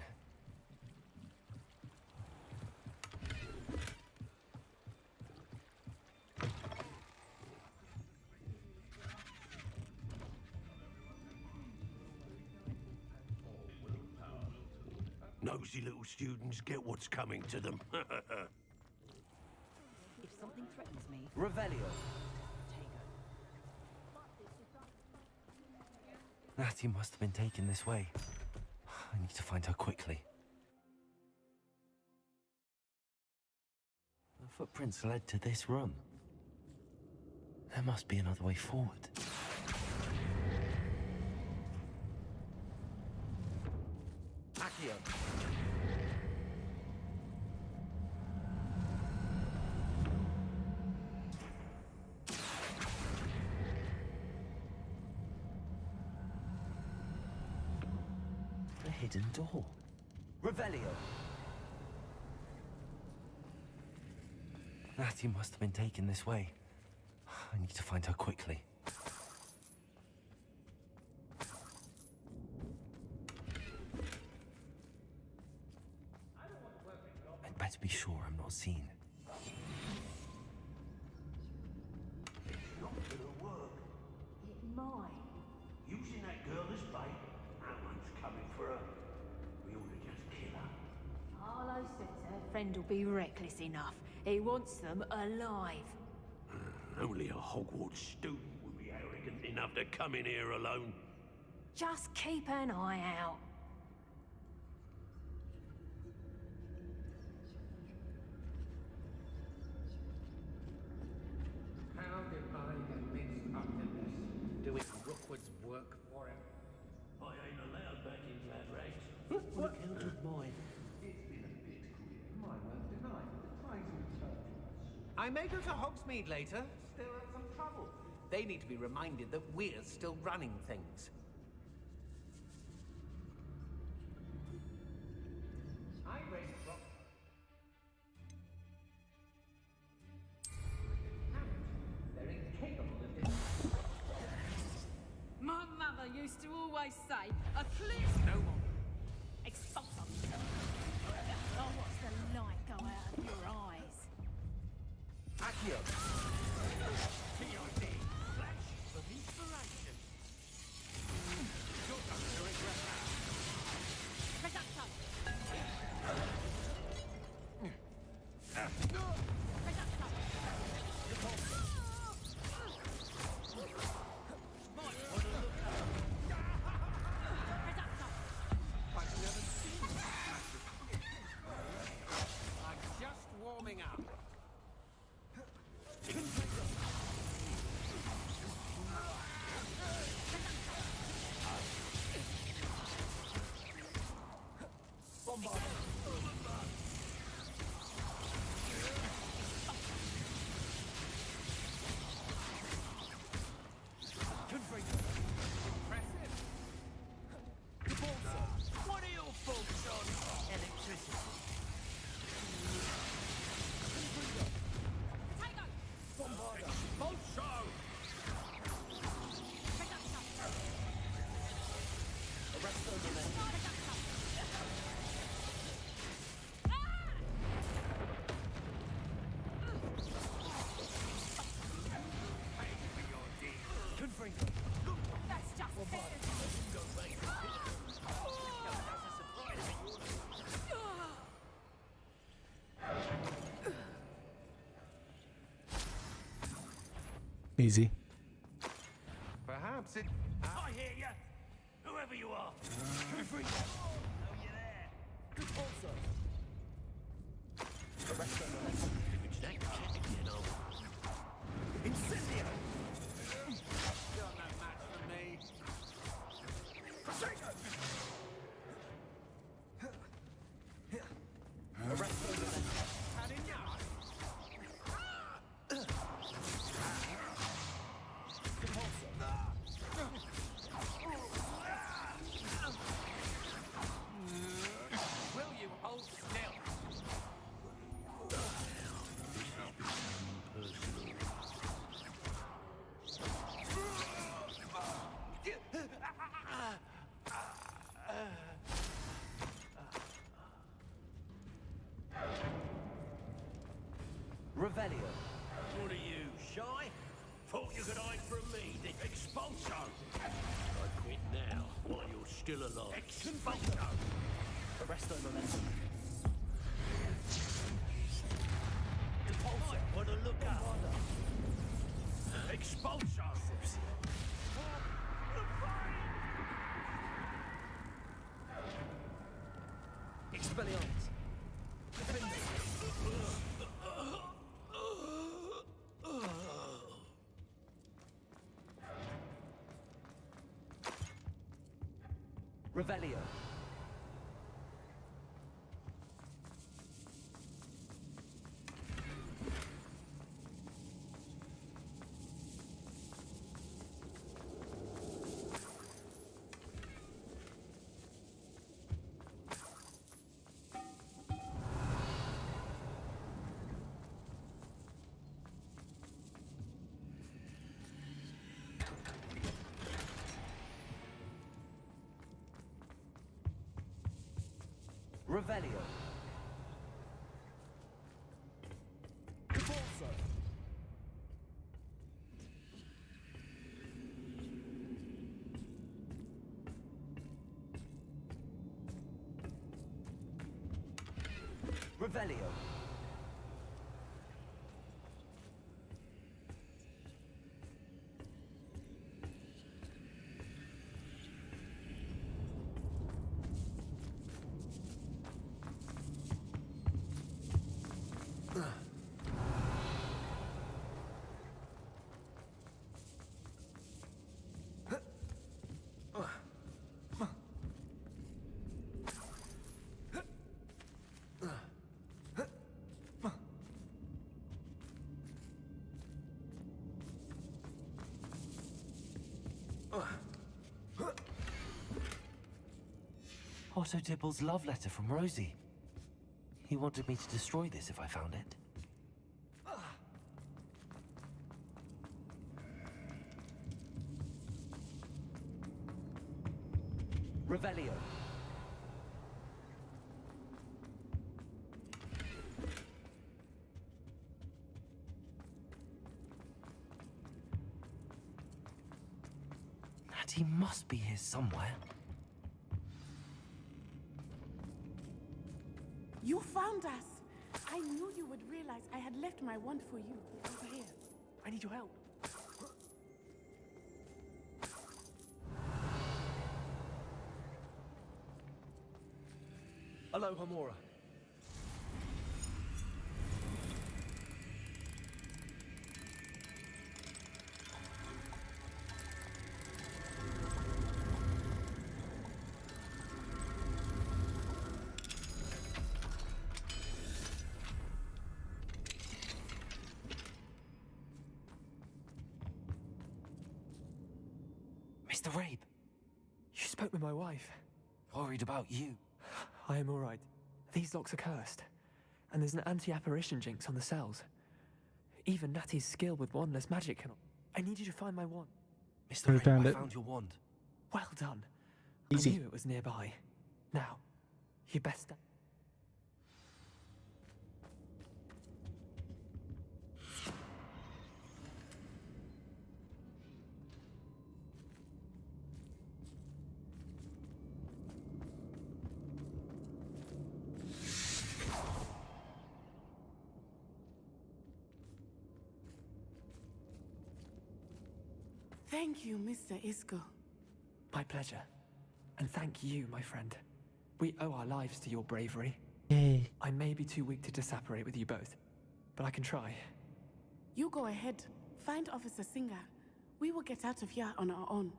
Nosy little students get what's coming to them. If something threatens me, Revelio. Natty must have been taken this way. I need to find her quickly. The footprints led to this room. There must be another way forward. Accio. The hidden door. Revelio. Natty must have been taken this way. I need to find her quickly. I'd better be sure I'm not seen. Not gonna work. it might. Using that girl as bait, that one's coming for her. We ought to just kill her. Harlow says her friend will be reckless enough. He wants them alive. Only a Hogwarts student would be arrogant enough to come in here alone. Just keep an eye out. How did I get mixed up in this? Doing Rookwood's work for him? I ain't allowed back in flat rags. What account of mine? It's been a bit queer. Mine won't deny it. The times will turn to us. I may go to Hogsmeade later. Still have some trouble. They need to be reminded that we're still running things. I raised rock. They're incapable of doing. My mother used to always say, a cliff No more. expulsum. Oh, watch the light go out of your eyes. Accio. TRD. Flash of inspiration. You're going to regret that. Reducto. I've never seen that. I'm just warming up. What are your thoughts on electricity? That's just fair. Easy. Perhaps it. I hear you. Whoever you are. Oh, you're there. If it's that cat again, I'll... Incendio! You're no match for me. Had enough. Will you hold still alive. Expulso! Arresto momentum. Impulso! Want to look out! Expulso! Expelliarmus. Revelio. Revelio. Impulso. Revelio. Otto Dibble's love letter from Rosie. He wanted me to destroy this if I found it. Revelio. Natty must be here somewhere. You found us! I knew you would realize I had left my wand for you. Over here. I need your help. Hello, Homora. Mr. Rabe, You spoke with my wife. worried about you. I am all right. These locks are cursed, and there's an anti-apparition jinx on the cells. Even Natty's skill with wandless magic cannot. I need you to find my wand. Mr. We Rabe, found I it. found your wand. Well done. Easy. I knew it was nearby. Now, you best. Thank you, Mr. Isco. My pleasure. And thank you, my friend. We owe our lives to your bravery. Yay. I may be too weak to disapparate with you both, but I can try. You go ahead. Find Officer Singer. We will get out of here on our own.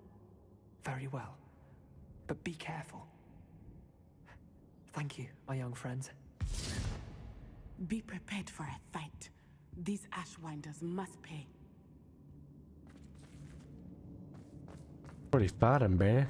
Very well. But be careful. Thank you, my young friends. Be prepared for a fight. These Ashwinders must pay. Already fought him, bruh.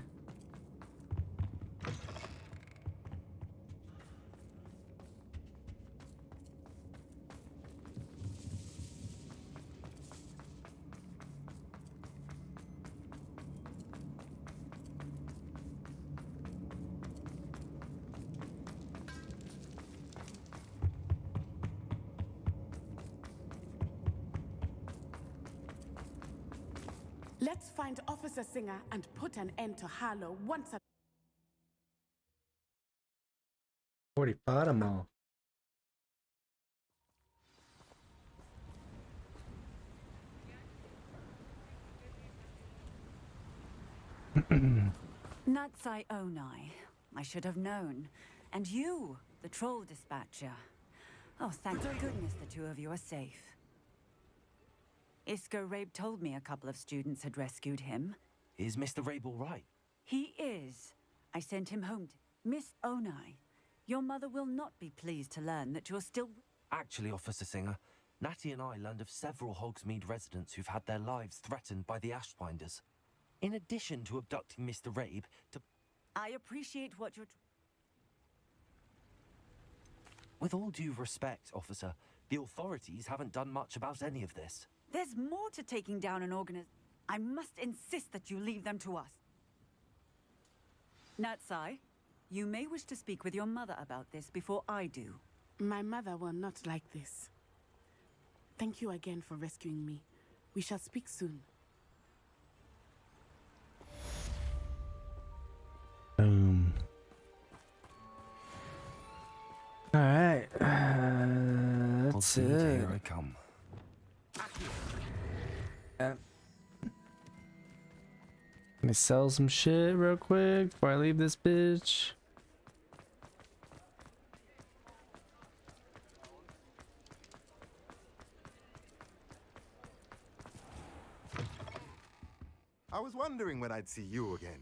Let's find Officer Singer and put an end to Harlow once and 45 Natsai Onai. I should have known. And you, the troll dispatcher. Oh, thank goodness the two of you are safe. Isco Rabe told me a couple of students had rescued him. Is Mr. Rabe all right? He is. I sent him home. Miss Onai, your mother will not be pleased to learn that you're still... Actually, Officer Singer, Natty and I learned of several Hogsmeade residents who've had their lives threatened by the Ashwinders. In addition to abducting Mr. Rabe to... I appreciate what you're... With all due respect, officer, the authorities haven't done much about any of this. There's more to taking down an organism. I must insist that you leave them to us. Natsai, you may wish to speak with your mother about this before I do. My mother will not like this. Thank you again for rescuing me. We shall speak soon. Boom. All right. That's it. Here I come. Let me sell some shit real quick before I leave this bitch. I was wondering when I'd see you again.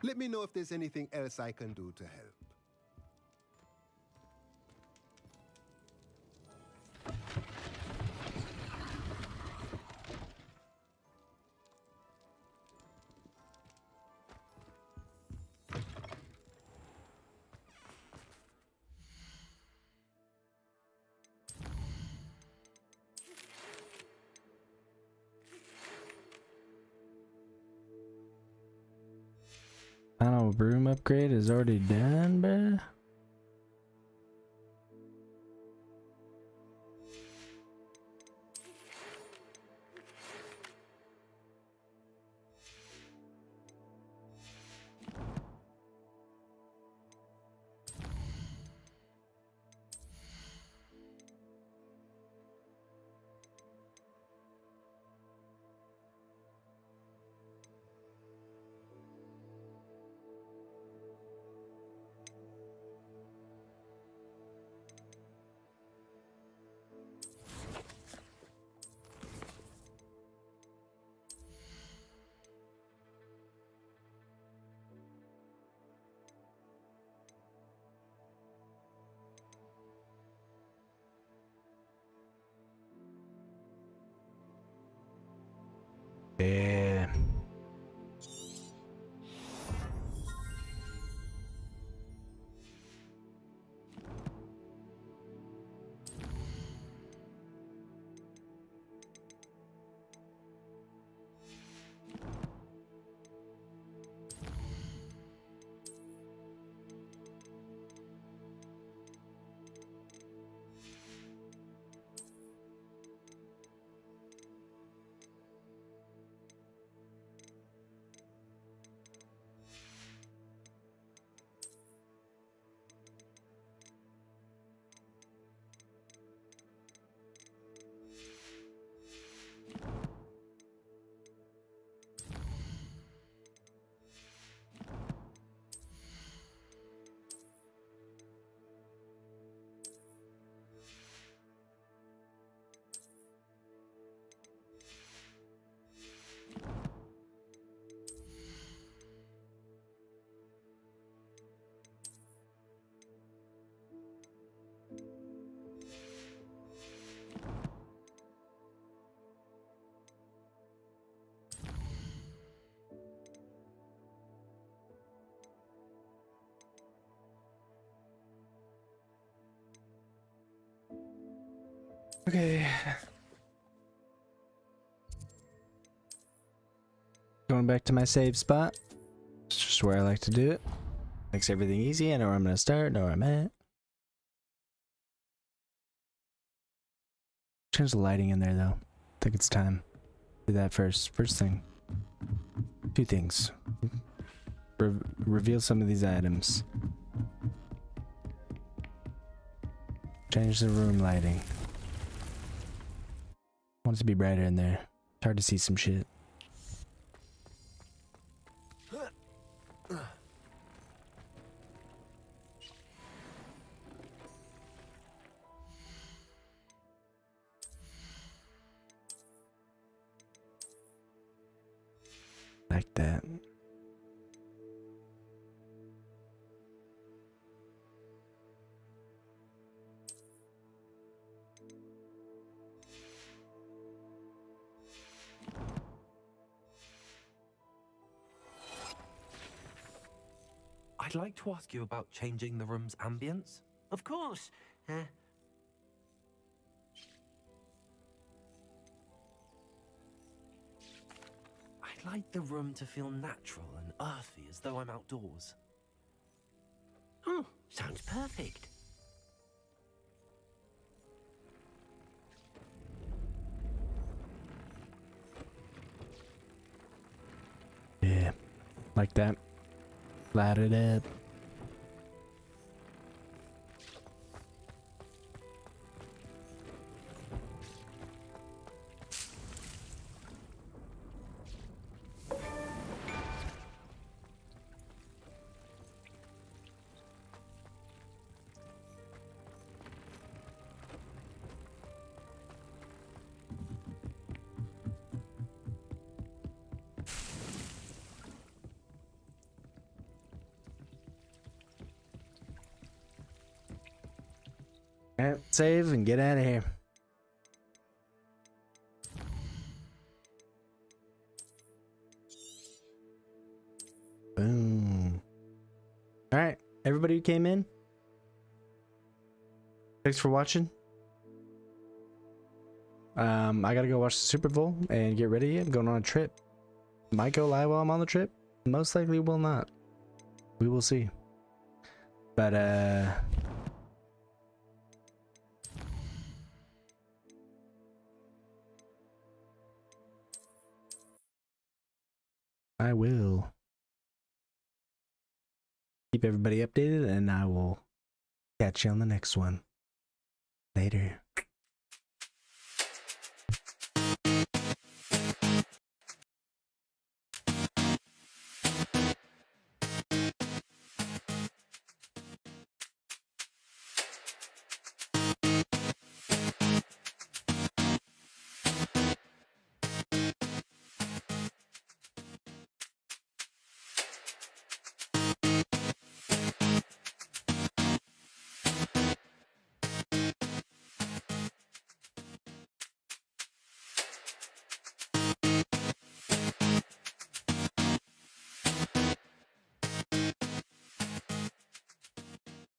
Let me know if there's anything else I can do to help. Final broom upgrade is already done, bruh. Yeah. Okay. Going back to my save spot. It's just where I like to do it. Makes everything easy. I know where I'm going to start, know where I'm at. Change the lighting in there though. I think it's time. Do that first. First thing. Two things. Reveal some of these items. Change the room lighting. I want it to be brighter in there. It's hard to see some shit. Like that. I'd like to ask you about changing the room's ambience. Of course. I'd like the room to feel natural and earthy, as though I'm outdoors. Oh, sounds perfect. Yeah, like that. Light it up. Alright, save and get out of here. Boom. Alright, everybody who came in, thanks for watching. I gotta go watch the Super Bowl and get ready. I'm going on a trip. Might go live while I'm on the trip. Most likely will not. We will see. But I will keep everybody updated, and I will catch you on the next one. Later.